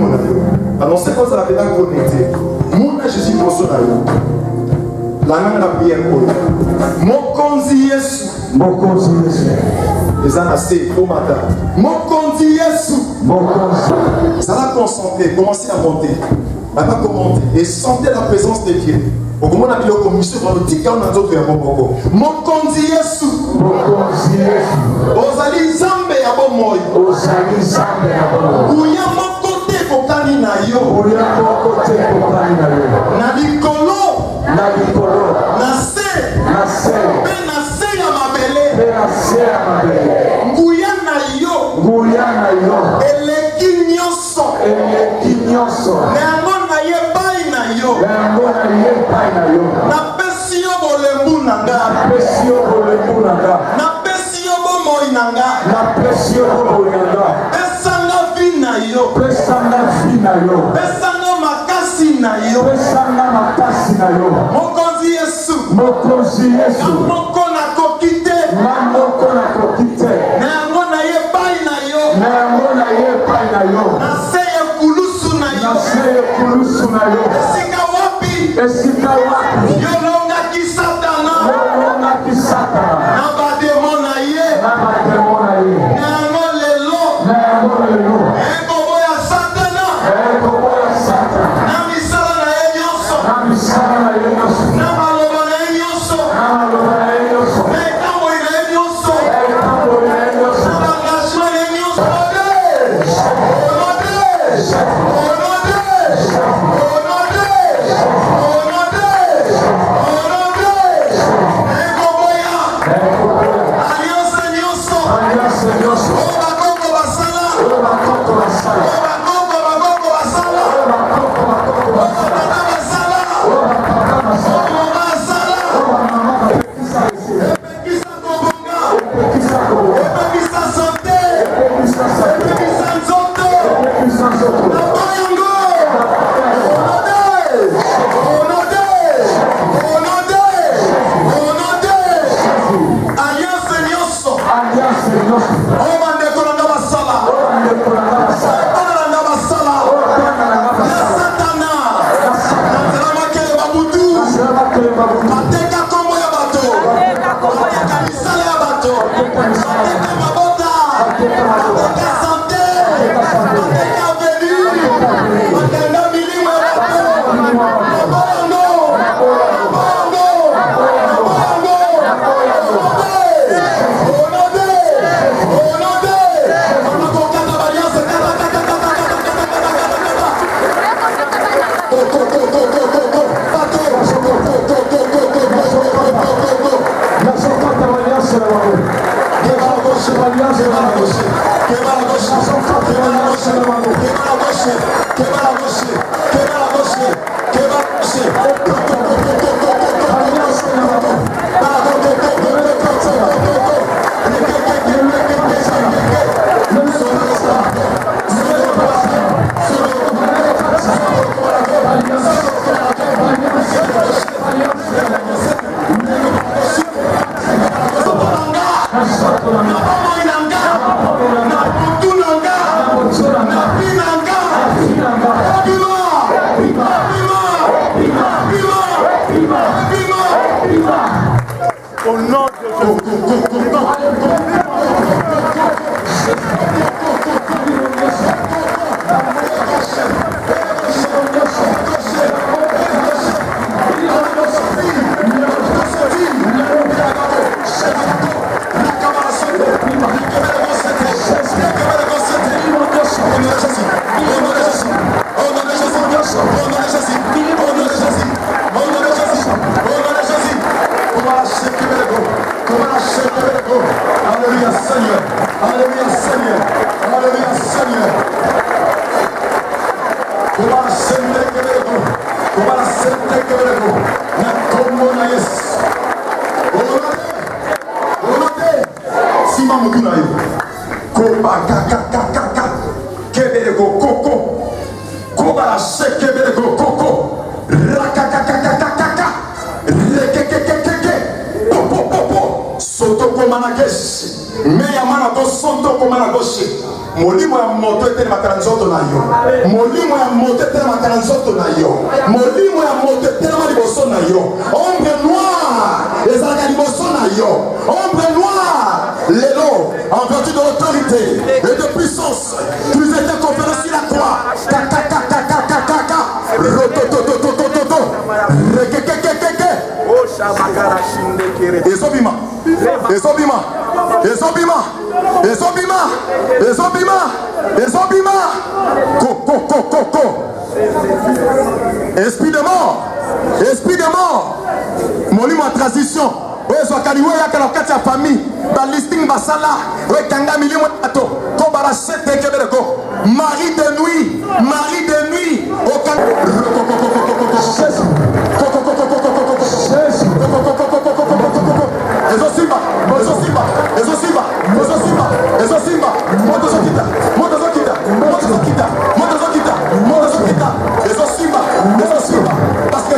Speaker 2: Alors, c'est quoi ça, la peine connectée? Mon Jésus pour son aïe. La langue n'a prière pour lui. Mokonzi Yesu. Mokonzi Yesu. Les ans assez, au matin. Mokonzi Yesu. Mokonzi. Ça va concentrer, commencer à monter. Elle va commenter et sentir la présence de Dieu. Au moment où on a mis le commission dans le tika, on a d'autres à Boboko. Mokonzi Yesu. Mokonzi Yesu. Ozali Zambe ya bomoy. Ozali Zambe ya bomoy. Ouya mokote kokani na yo. Ouya mokote kokani na yo. Na likolo. Na likolo. Na se. Na se. Pe na se ya mabele. Pe na se ya mabele. Nguya na yo. Nguya na yo. Eleki nyoso. Eleki nyoso. Na yango na ye pai na yo. Na yango na ye pai na yo. Na pesi yo bolembu na nga. Na pesi yo bolembu na nga. Na pesi yo bomoi na nga. Na pesi yo bomoi na nga. Pesanga vi na yo. Pesanga vi na yo. Pesanga makasi na yo. Pesanga makasi na yo. Mokonzi Yesu. Mokonzi Yesu. Moko na kokite. Moko na kokite. Na yango na ye pai na yo. Na yango na ye pai na yo. Na se ye kulusu na yo. Na se ye kulusu na yo. Esika wapi. Esika wapi. Yo longa ki satana. Yo longa ki satana. Na bademo na ye. Na bademo na ye. Na yango lelo. Na yango lelo. Eko boya satana. Eko boya satana. Na misala na ye nyonso. Na misala na ye nyonso. Na maloba na ye nyonso. Na maloba na ye nyonso. ebebisa santé, ebebisa nzoto, na bayango, onode, alliance nyonso, oyo bandeko na nga basala, bana na nga basala, ya satana, nazela makele babutu, bateka kombo ya bato, bateka misala ya bato, bateka mabota, bateka sante, bateka avenir, bakenda milimo ya bato, naboyango, Alléluia Seigneur, Alléluia Seigneur, Alléluia Seigneur. Comment la sente kebeleko, comment la sente kebeleko, na kombo na Yesu. Olode, sima mutu na yo. Koba kaka kebeleko koko, koba la sente kebeleko koko, rakakakakakaka, rekekekekeke, popo, soto komana gesi, meya mana to soto komana goshi. Molimo ya moto etele makala nzoto na yo. Molimo ya moto etele makala nzoto na yo. Molimo ya moto etele maliboso na yo. Ombre noir ezalaka liboso na yo. Ombre noir lelo en vertu de l'autorité et de puissance qui nous était conférée sur la croix. Kakakakakakaka rototototototo rekekekekeke ezobima ezobima ezobima ezobima ezobima ezobima ko esprit de mort molimo ya transition oyo ezwakali oyo eyaka na kati ya famille balisting basala oyo ekanga milimo ya bato to barasete ekebeleko mari de nuit ezosimba parce que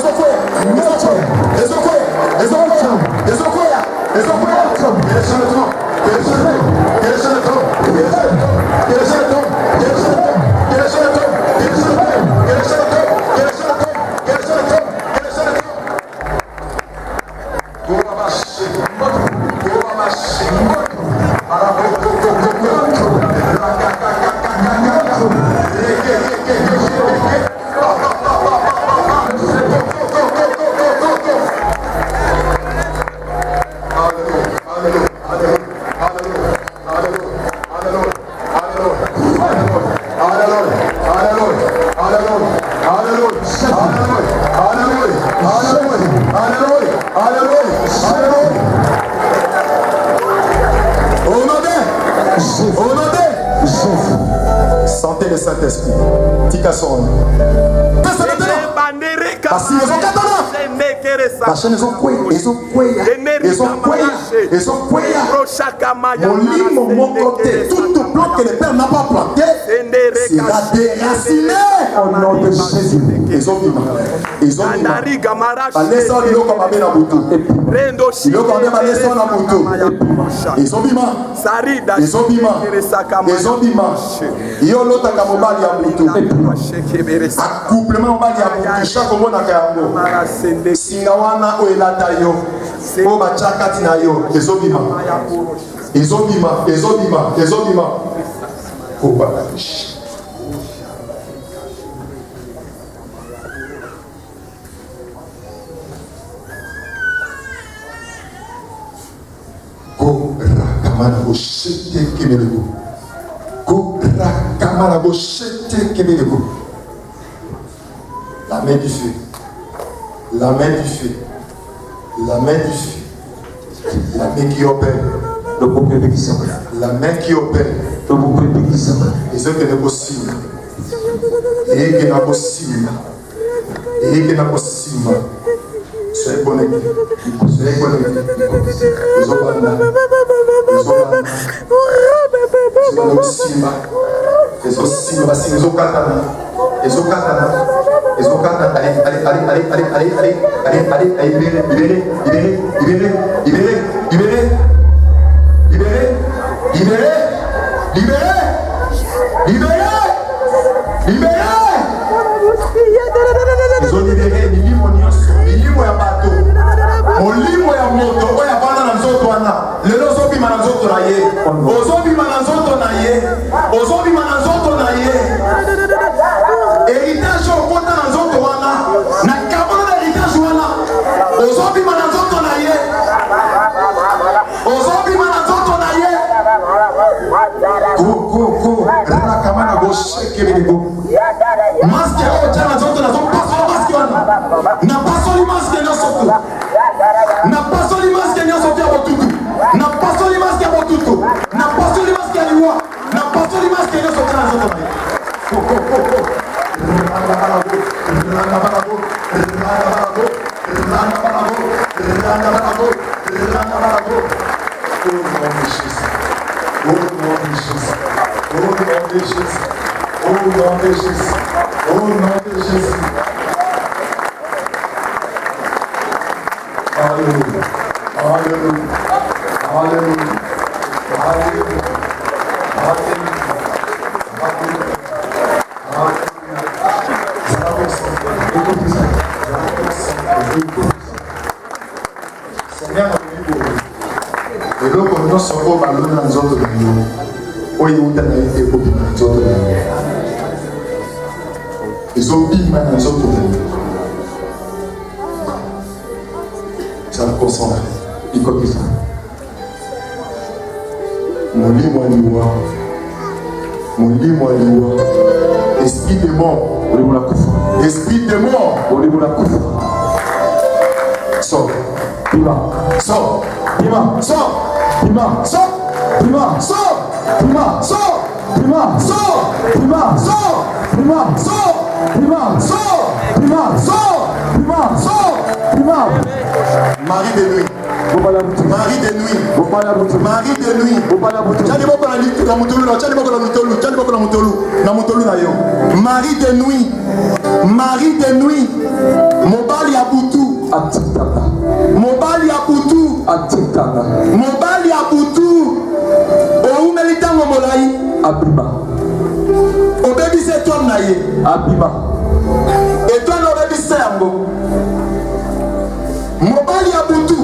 Speaker 2: Sentez le Saint-Esprit. Tika son. La chaîne est au couille.
Speaker 4: Molimo mon côté, toute plante que le Père n'a pas planté sera déraciné au nom de Jésus. Ils ont dit, accouplement mobali ya mutu chaque monaka yango singa wana oyo elata yo oyo batya kati na yo ezobima kobala korakamana boshete kebelego korakamana boshete kebelego. La main du feu, la main du feu, la main du feu, la main qui opère, le problème qui s'en va, la main qui opère, le problème qui s'en va, et ce qui est possible, et qui est possible, et qui est possible, soyez connectés, soyez connectés, les obana, esprit de mort, esprit de mort, sors, Pima, sors, Pima, sors, Pima, sors, Pima, sors, Pima, sors, Pima, sors, Pima, sors, Pima, sors, Pima, sors, Pima, sors, Pima, sors, Pima. Marie de nuit. Marie de nuit. Marie de nuit. Marie de nuit. Marie de nuit. Mobali abutu. Mobali abutu. Mobali abutu. O umelitango molai. Abiba. O baby c'est toi naye. Abiba. Et toi no baby c'est ambo. Mobali abutu.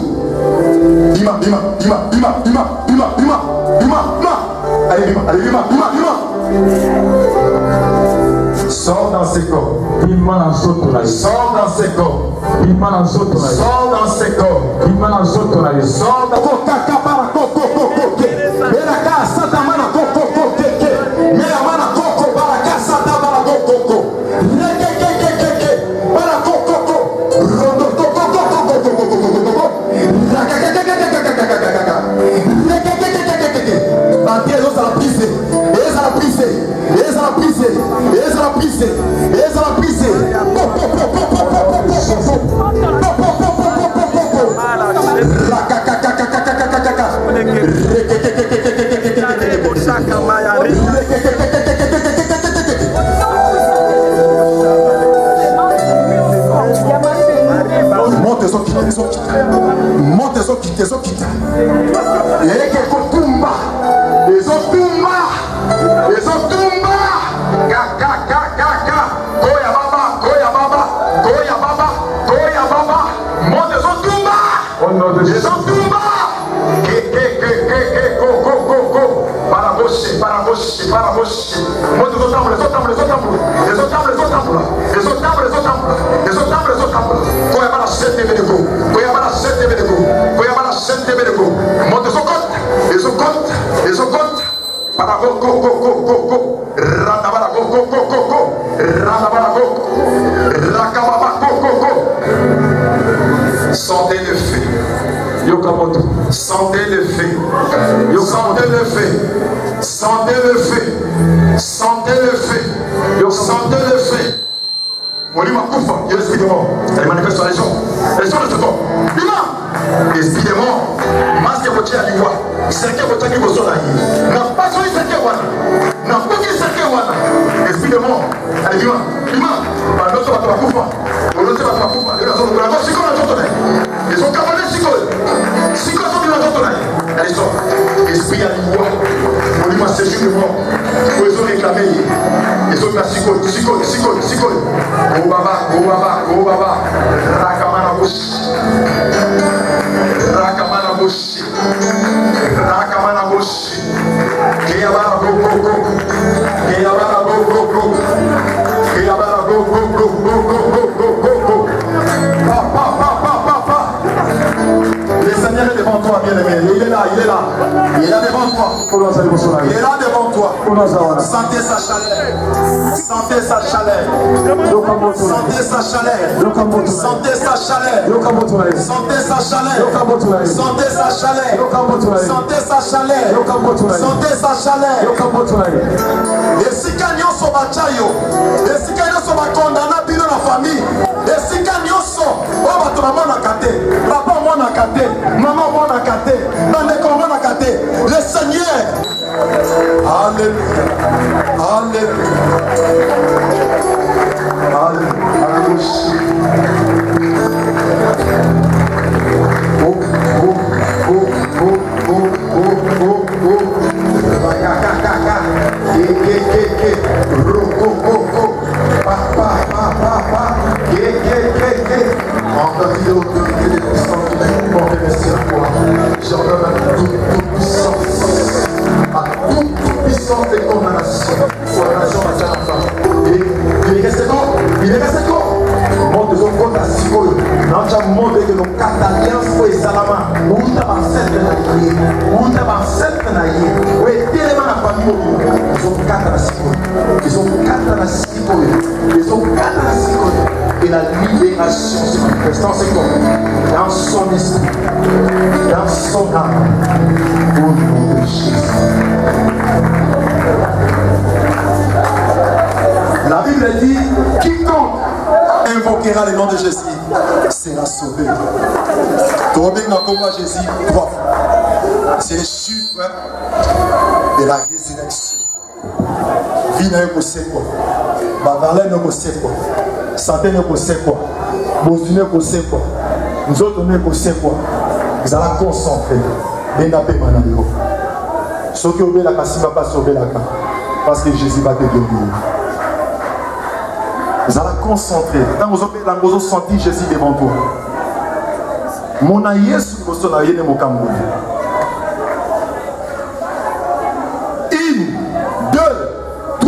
Speaker 4: Bima. Allez, Bima. Sors dans ces corps. Sors dans ces corps. Sors dans ces corps. Sors dans Sentez le feu. Sentez le feu. Sentez le feu. Sentez le feu. Sentez le feu. Sentez le feu. Molima Koufa, il y a l'esprit de mort. Elle manifeste sur les gens. Les gens ne se tombent. L'esprit de mort. Masque votre à l'ivoire. Cercle votre qui vous sont là. N'a pas sur cercle wana. N'a pas qui cercle wana. L'esprit de mort. Allez, dis-moi. Dis-moi. Par notre bateau à Koufa. Pour notre bateau à Koufa. Les gens sont là. C'est quoi la journée? Ils sont capables de s'icole. S'icole sont là. Allez, sort. Esprit à l'ivoire. Molima séjour de mort. Ils ont réclamé. Ils ont la s'icole. Go baba. Rakamana bush. Keyabara go. Le Seigneur est devant toi, bien-aimé. Il est là. Il est là devant toi. Il est là devant toi. Sentez sa chaleur. Sentez sa chaleur. Sentez sa chaleur. Sentez sa chaleur. Sentez sa chaleur. Sentez sa chaleur. Sentez sa chaleur. Sentez sa chaleur. Esika nyonso bachayo. Esika nyonso bakondana bino na famille. Esika nyonso o bato bamonaka te. Papa omonaka te. Maman omonaka te. Bandeko omonaka te. Le Seigneur. Alléluia. Et la libération se manifeste dans ses corps, dans son esprit, dans son âme, au nom de Jésus. La Bible dit, quiconque invoquera le nom de Jésus sera sauvé. Jésus, c'est le chiffre de la résurrection. Vie n'a pas c'est quoi, ma valeur n'a pas c'est quoi, santé n'a pas c'est quoi, bonjour n'a pas c'est quoi, nous autres n'a pas c'est quoi. Vous allez concentrer, bien à paix manano. Ce qui obéit la casse va pas sauver la carte, parce que Jésus va te guérir. Vous allez concentrer. Quand vous avez senti Jésus devant toi, mon aïe sous le sol de mon Cameroun. 1, 2, 3.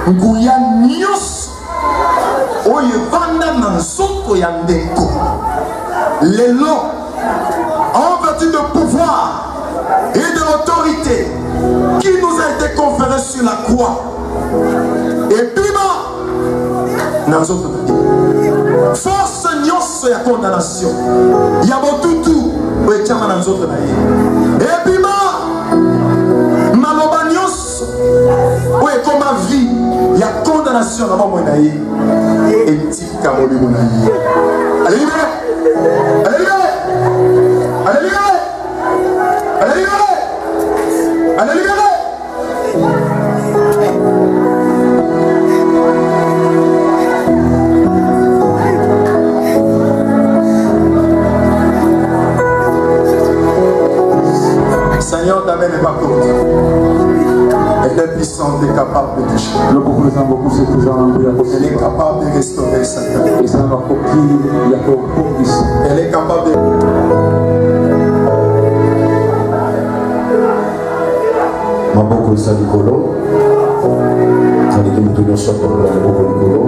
Speaker 4: Nguya nyos oyo vanda na nzoko ya ndeko lelo en vertu de pouvoir et de l'autorité qui nous a été conférée sur la croix et bima na nzoko force nyos ya condamnation ya botutu oyo chama na nzoko na ye et bima maloba nyos oyo ekoma vie ya condamnation na mambo na ye etika molimo na ye. Alléluia, alléluia, alléluia, alléluia, alléluia. puissante est capable de toucher. Elle est capable de restaurer sa terre. Elle est capable de...
Speaker 5: Maboko eza likolo nalingi moto nyonso akokola maboko likolo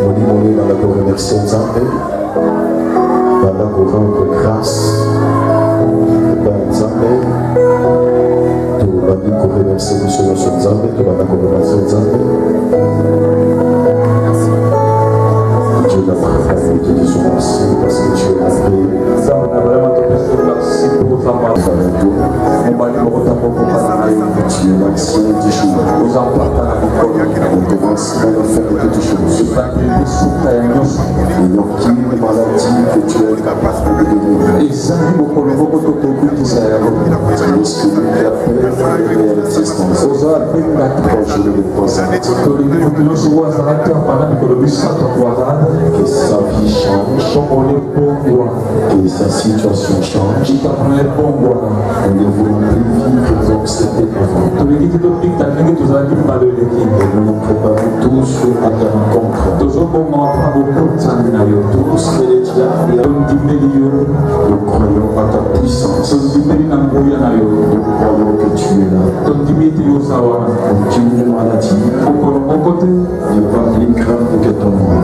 Speaker 5: molimo oyo banda koremercie nzambe banda korendre grâce epai ya nzambe tobandi koremercie biso nyonso nzambe tobanda koremercie nzambe Dieu n'a pas fait de disons merci parce que Dieu a fait que sa vie change, que sa situation change. Nous ne voulons plus vivre comme c'était avant. Et nous nous préparons tous à ta rencontre. Tous les diables, nous croyons à ta puissance. Nous croyons que tu es là. Aucune maladie n'est pas plus grave que ton nom.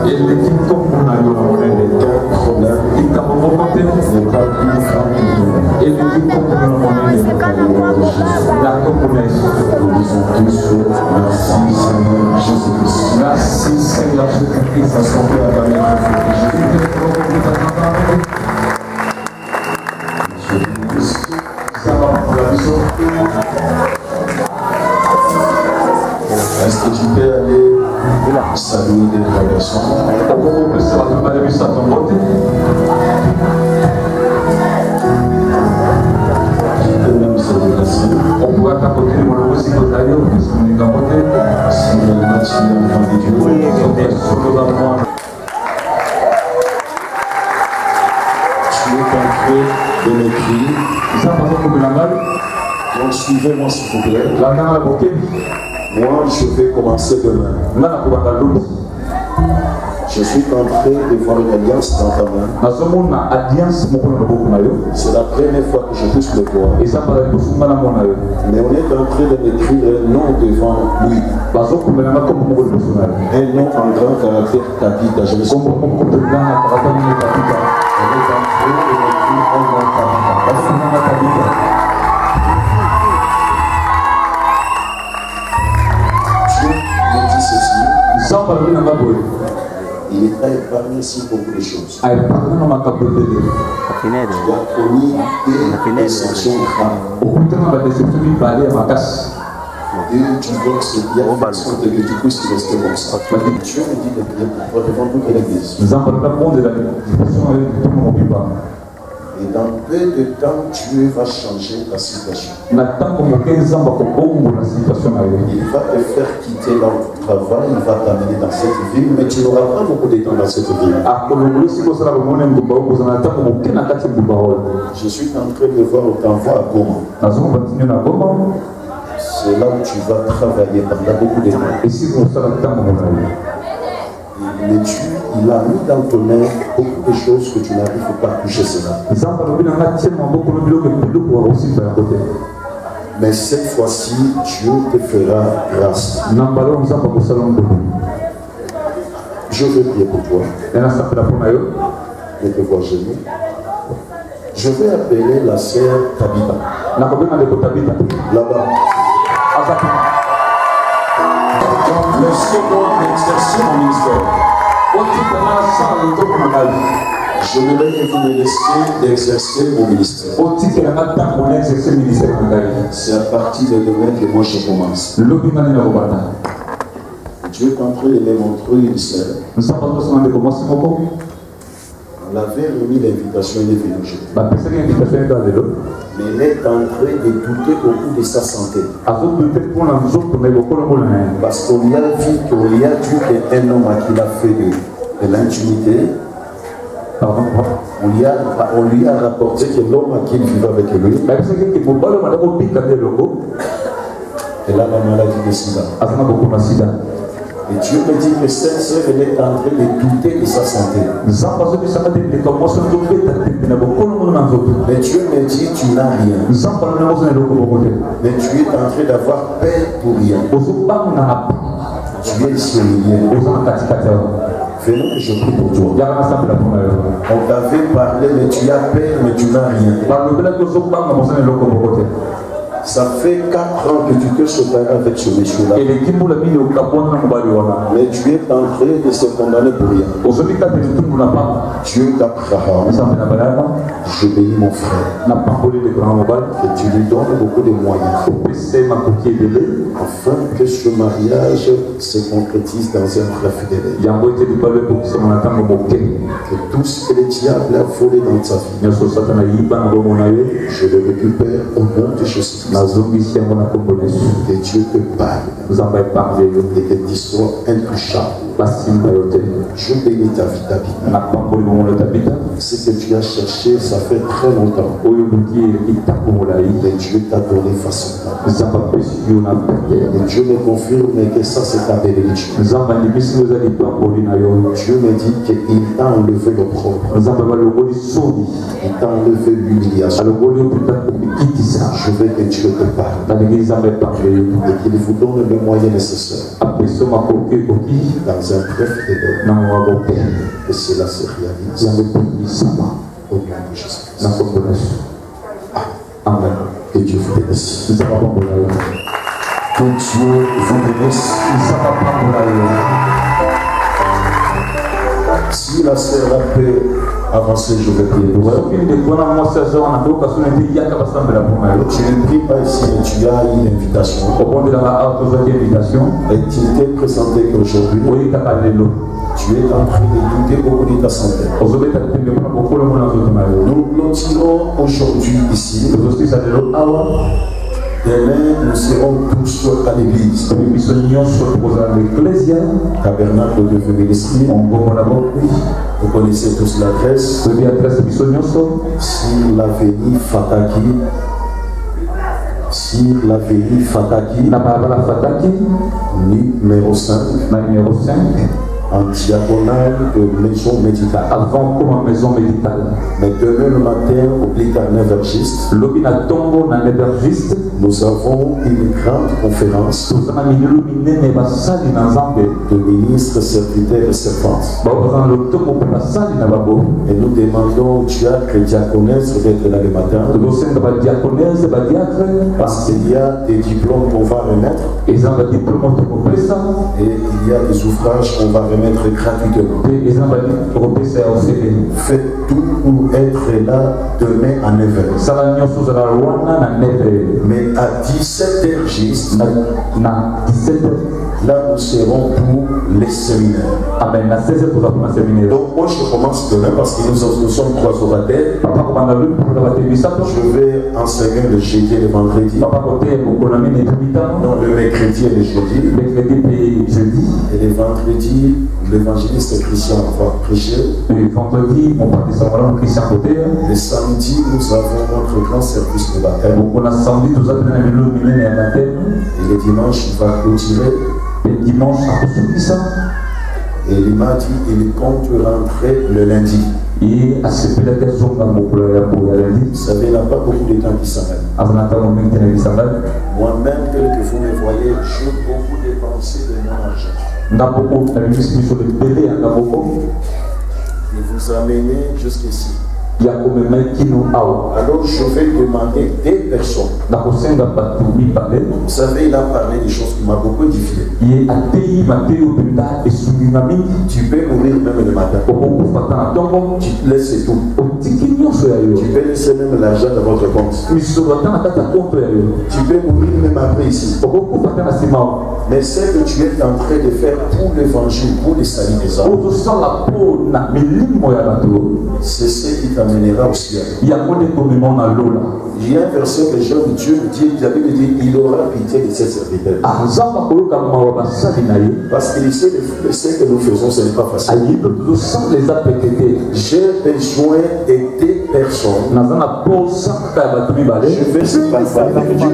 Speaker 5: Aucun problème n'est pas plus grave que ton nom. Nous disons tous merci Seigneur Jésus-Christ. Merci Seigneur Jésus-Christ. Est-ce que tu peux aller saluer des relations? Même se déplacer. On peut accompagner mon aussi que d'ailleurs, parce qu'on est capoté. Si le match est en train de jouer, tu es entré de mes cris. Donc suivez-moi s'il vous plaît. Moi, je vais commencer demain. Je suis entré de voir une alliance dans ta main. C'est la première fois que je touche le bois. Mais on est en train de m'écrire un nom devant lui. Un nom en grand caractère Tabitha. Je me suis dit, on est en train de m'écrire un nom Tabitha. Dieu me dit ceci. Il est pas épargné sur beaucoup de choses. Il a commis des exceptions graves. Deux divorces, il y a une façon de que tu puisses rester comme ça. Dieu me dit de prier pour toi devant toute l'église. Et dans peu de temps, Dieu va changer ta situation. Il va te faire quitter ton travail, il va t'amener dans cette ville, mais tu n'auras pas beaucoup de temps dans cette ville. Je suis en train de voir au t'envoi à Goma. C'est là où tu vas travailler pendant beaucoup de temps. Mais Dieu, il a mis dans ton œuvre beaucoup de choses que tu n'arrives pas à toucher cela. Mais cette fois-ci, Dieu te fera grâce. Je veux prier pour toi. Ne te vois jamais. Je vais appeler la sœur Tabitha. Là-bas. Laissez-moi exercer mon ministère. Je voudrais que vous me laissiez d'exercer mon ministère. C'est à partir de demain que moi je commence. Dieu est en train de me montrer une sœur. On avait remis l'invitation, il est venu aujourd'hui. Mais elle est en train de douter beaucoup de sa santé. Parce qu'on lui a dit qu'il y a Dieu qui est un homme qui a fait de l'intimité.
Speaker 3: Pardon.
Speaker 5: On lui a rapporté que l'homme à qui il vivait avec lui, elle a la maladie de sida. Et Dieu me dit que cette sœur, elle est en train de douter de sa santé. Mais Dieu me dit, tu n'as rien. Mais tu es en train d'avoir peur pour rien. Tu es ici au milieu. Venons que je prie pour toi. On t'avait parlé, mais tu as peur, mais tu n'as rien. Ça fait 4 ans que tu te sépares avec ce monsieur-là. Mais tu es en train de se condamner pour rien. Dieu d'Abraham, je bénis mon frère. Que tu lui donnes beaucoup de moyens. Afin que ce mariage se concrétise dans un vrai fidèle. Que tout ce que le diable a volé dans sa vie, je le récupère au nom de Jésus. Que Dieu te parle et que tu sois intouchable. Je bénis ta vie, ta vie. Ce que tu as cherché, ça fait très longtemps. Et Dieu t'a donné facilement. Et Dieu me confirme que ça c'est ta bénédiction. Dieu me dit qu'il t'a enlevé l'opprobre. Il t'a enlevé l'humiliation. Je veux que Dieu te parle. Et qu'il vous donne le moyen nécessaire. Dans un bref délai. Que cela se réalise. Au nom de Jésus. Amen. Que Dieu vous bénisse. Que Dieu vous bénisse. Si la sœur peut avancer, je vais prier pour elle. Tu ne pries pas ici, mais tu as une invitation. Et tu t'es présenté qu'aujourd'hui, tu es en train de douter beaucoup de ta santé. Nous clôturons aujourd'hui ici. Demain, nous serons tous à l'église. Tabernacle de Féminisme. Vous connaissez tous l'adresse. Sur l'avenue Fataki. Sur l'avenue Fataki. Numéro 5. En diagonale de maison médicale.
Speaker 3: Avant comme maison médicale.
Speaker 5: Mais demain le matin, au Plica Nevergiste, nous avons une grande conférence de ministres, serviteurs et servantes. Et nous demandons au diacre et diaconesse d'être là le matin. Parce qu'il y a des diplômes qu'on va remettre. Et il y a des ouvrages qu'on va remettre gratuitement. Faites tout pour être là demain à 9h. Mais à 17h juste, là nous serons pour les séminaires. Donc moi je commence demain parce que nous sommes 3 orateurs. Je vais enseigner le jeudi et le vendredi. Non, le mercredi et le jeudi. Et le vendredi, l'évangéliste Christian va prêcher.
Speaker 3: Le vendredi, on va descendre Christian côté.
Speaker 5: Le samedi, nous avons notre grand service de baptême. Et le dimanche, il va clôturer.
Speaker 3: Le dimanche,
Speaker 5: et il m'a dit qu'il compte rentrer le lundi.
Speaker 3: Et à ce moment-là,
Speaker 5: vous savez, il n'y a pas beaucoup de temps qui s'arrêtent. Moi-même, tel que vous me voyez, j'ai beaucoup dépensé de mon argent. Et vous amenez jusqu'ici. Alors je vais demander des personnes. Vous savez, il a parlé des choses qui m'ont beaucoup édifié. Tu peux mourir même le matin. Tu te laisses tout. Tu peux laisser même l'argent dans votre compte. Tu peux mourir même après ici. Mais ce que tu es en train de faire pour l'évangile, pour les salut des hommes, c'est ce qui t'amènera au ciel. Il y a un verset que Jean Dieu dit, il aura pitié de ses serviteurs. Parce qu'il sait que ce que nous faisons, ce n'est pas facile. J'ai besoin d'aider personne. Je vais se passer avec Dieu.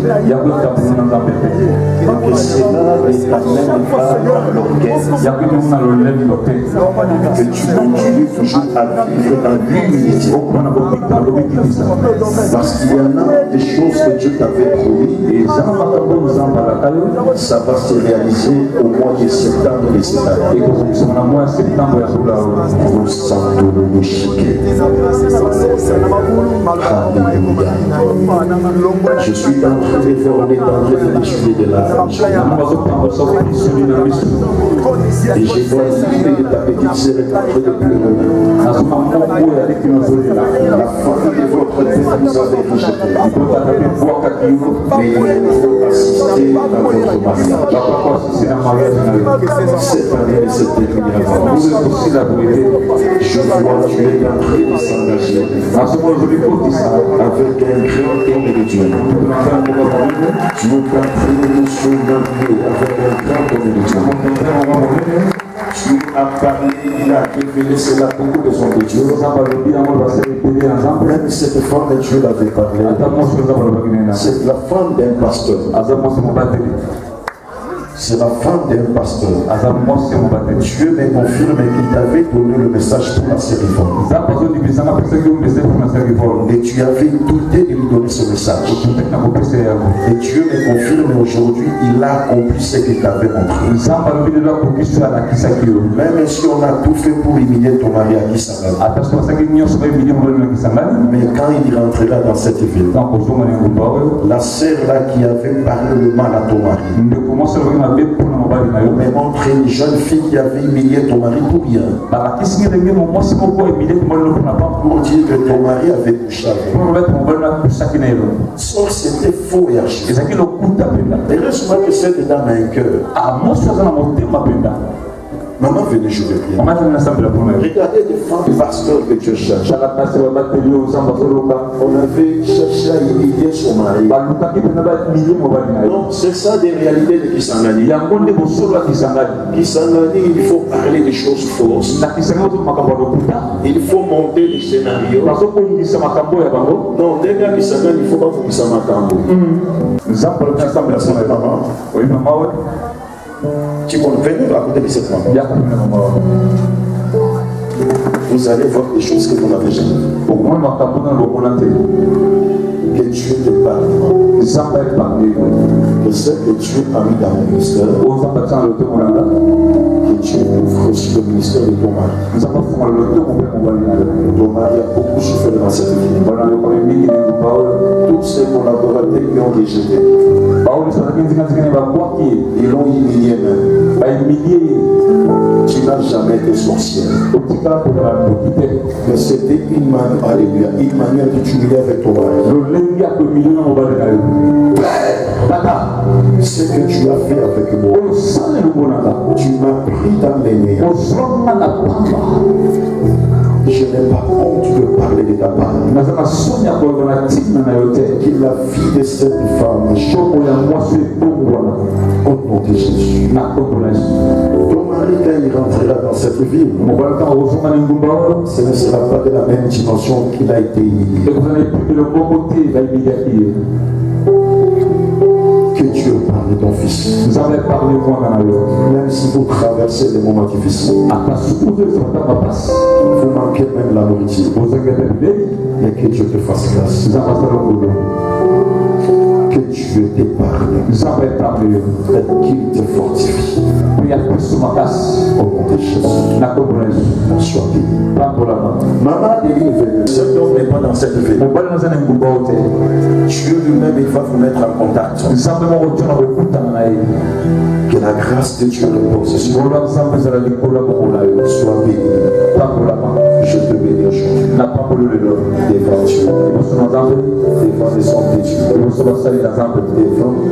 Speaker 5: Que cela l'éternel va dans l'orchestre. Que tu continues toujours à vivre dans l'humilité. Parce qu'il y en a des choses que Dieu t'avait promis et ça va se réaliser au mois de septembre de cette année. Je suis en train de faire, on est en train de déchirer de la et je vois l'idée de ta petite sœur est en train de pleurer. La famille de votre père vous avez rejeté. Mais il faut assister à votre mariage. Cette année se terminera. Je vois tu es en train de s'engager avec un grand homme de Dieu. Tu es en train de nous soulever avec un grand homme de Dieu. Tu as parlé, il a révélé cela beaucoup de son Dieu. Même cette femme que Dieu l'avait parlé, c'est la femme d'un pasteur. C'est la femme d'un pasteur. Dieu me confirme qu'il t'avait donné le message pour la réforme. Et tu avais douté de lui donner ce message. Et Dieu me confirme aujourd'hui, il a accompli ce qu'il t'avait montré. Même si on a tout fait pour humilier ton mari à Kisangani. Mais quand il rentrera dans cette ville, la sœur là qui avait parlé le mal à ton mari, mais montre une jeune fille qui avait humilié ton mari pour rien. Pour dire que ton mari avait couché avec. Sauf c'était faux et archi. Et laisse-moi que cette dame a un cœur. Maman, venez, je vais prier. Regardez les femmes pasteurs que Dieu cherche. On avait cherché à humilier son mari. Non, c'est ça des réalités de Kisangani. Kisangani, il faut parler des choses fausses. Il faut monter des scénarios. Non, les gars Kisangani, il ne faut pas vous ça makambo. Tu peux venir à côté de cette femme. Vous allez voir des choses que vous n'avez jamais. Que Dieu te parle. Que ce que Dieu a mis dans mon ministère, que Dieu ouvre aussi le ministère de ton mari. Ton mari a beaucoup souffert dans cette vie. Tous ces collaborateurs qui ont rejeté, ils l'ont humilié même. Tu n'as jamais été sorcière. Mais c'était une manière de t'humilier avec ton mari. Ce que tu as fait avec moi, tu m'as pris dans les néants. Je n'ai pas honte de parler de ta part. Qu'il la vie de cette femme au nom de Jésus. Ton mari, quand il rentrera dans cette ville, ce ne sera pas de la même dimension qu'il a été humilié. Que Dieu parle de ton fils. Même si vous traversez des moments difficiles, vous manquez même la nourriture, mais que Dieu te fasse grâce. Que Dieu t'épargne et qu'il te fortifie. Au nom de Jésus, sois béni. Maman délivre. Cet homme n'est pas dans cette ville. Dieu lui-même, il va vous mettre en contact. Que la grâce de Dieu repose sur toi. Sois béni. Je te bénis aujourd'hui. Devant Dieu. Devant les hommes de Dieu. Devant toute l'église.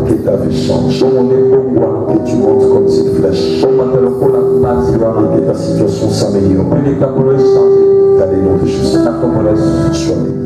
Speaker 5: Que ta vie change. Que tu montes comme cette flèche. Et que ta situation s'améliore. Dans les noms de Jésus. Sois béni.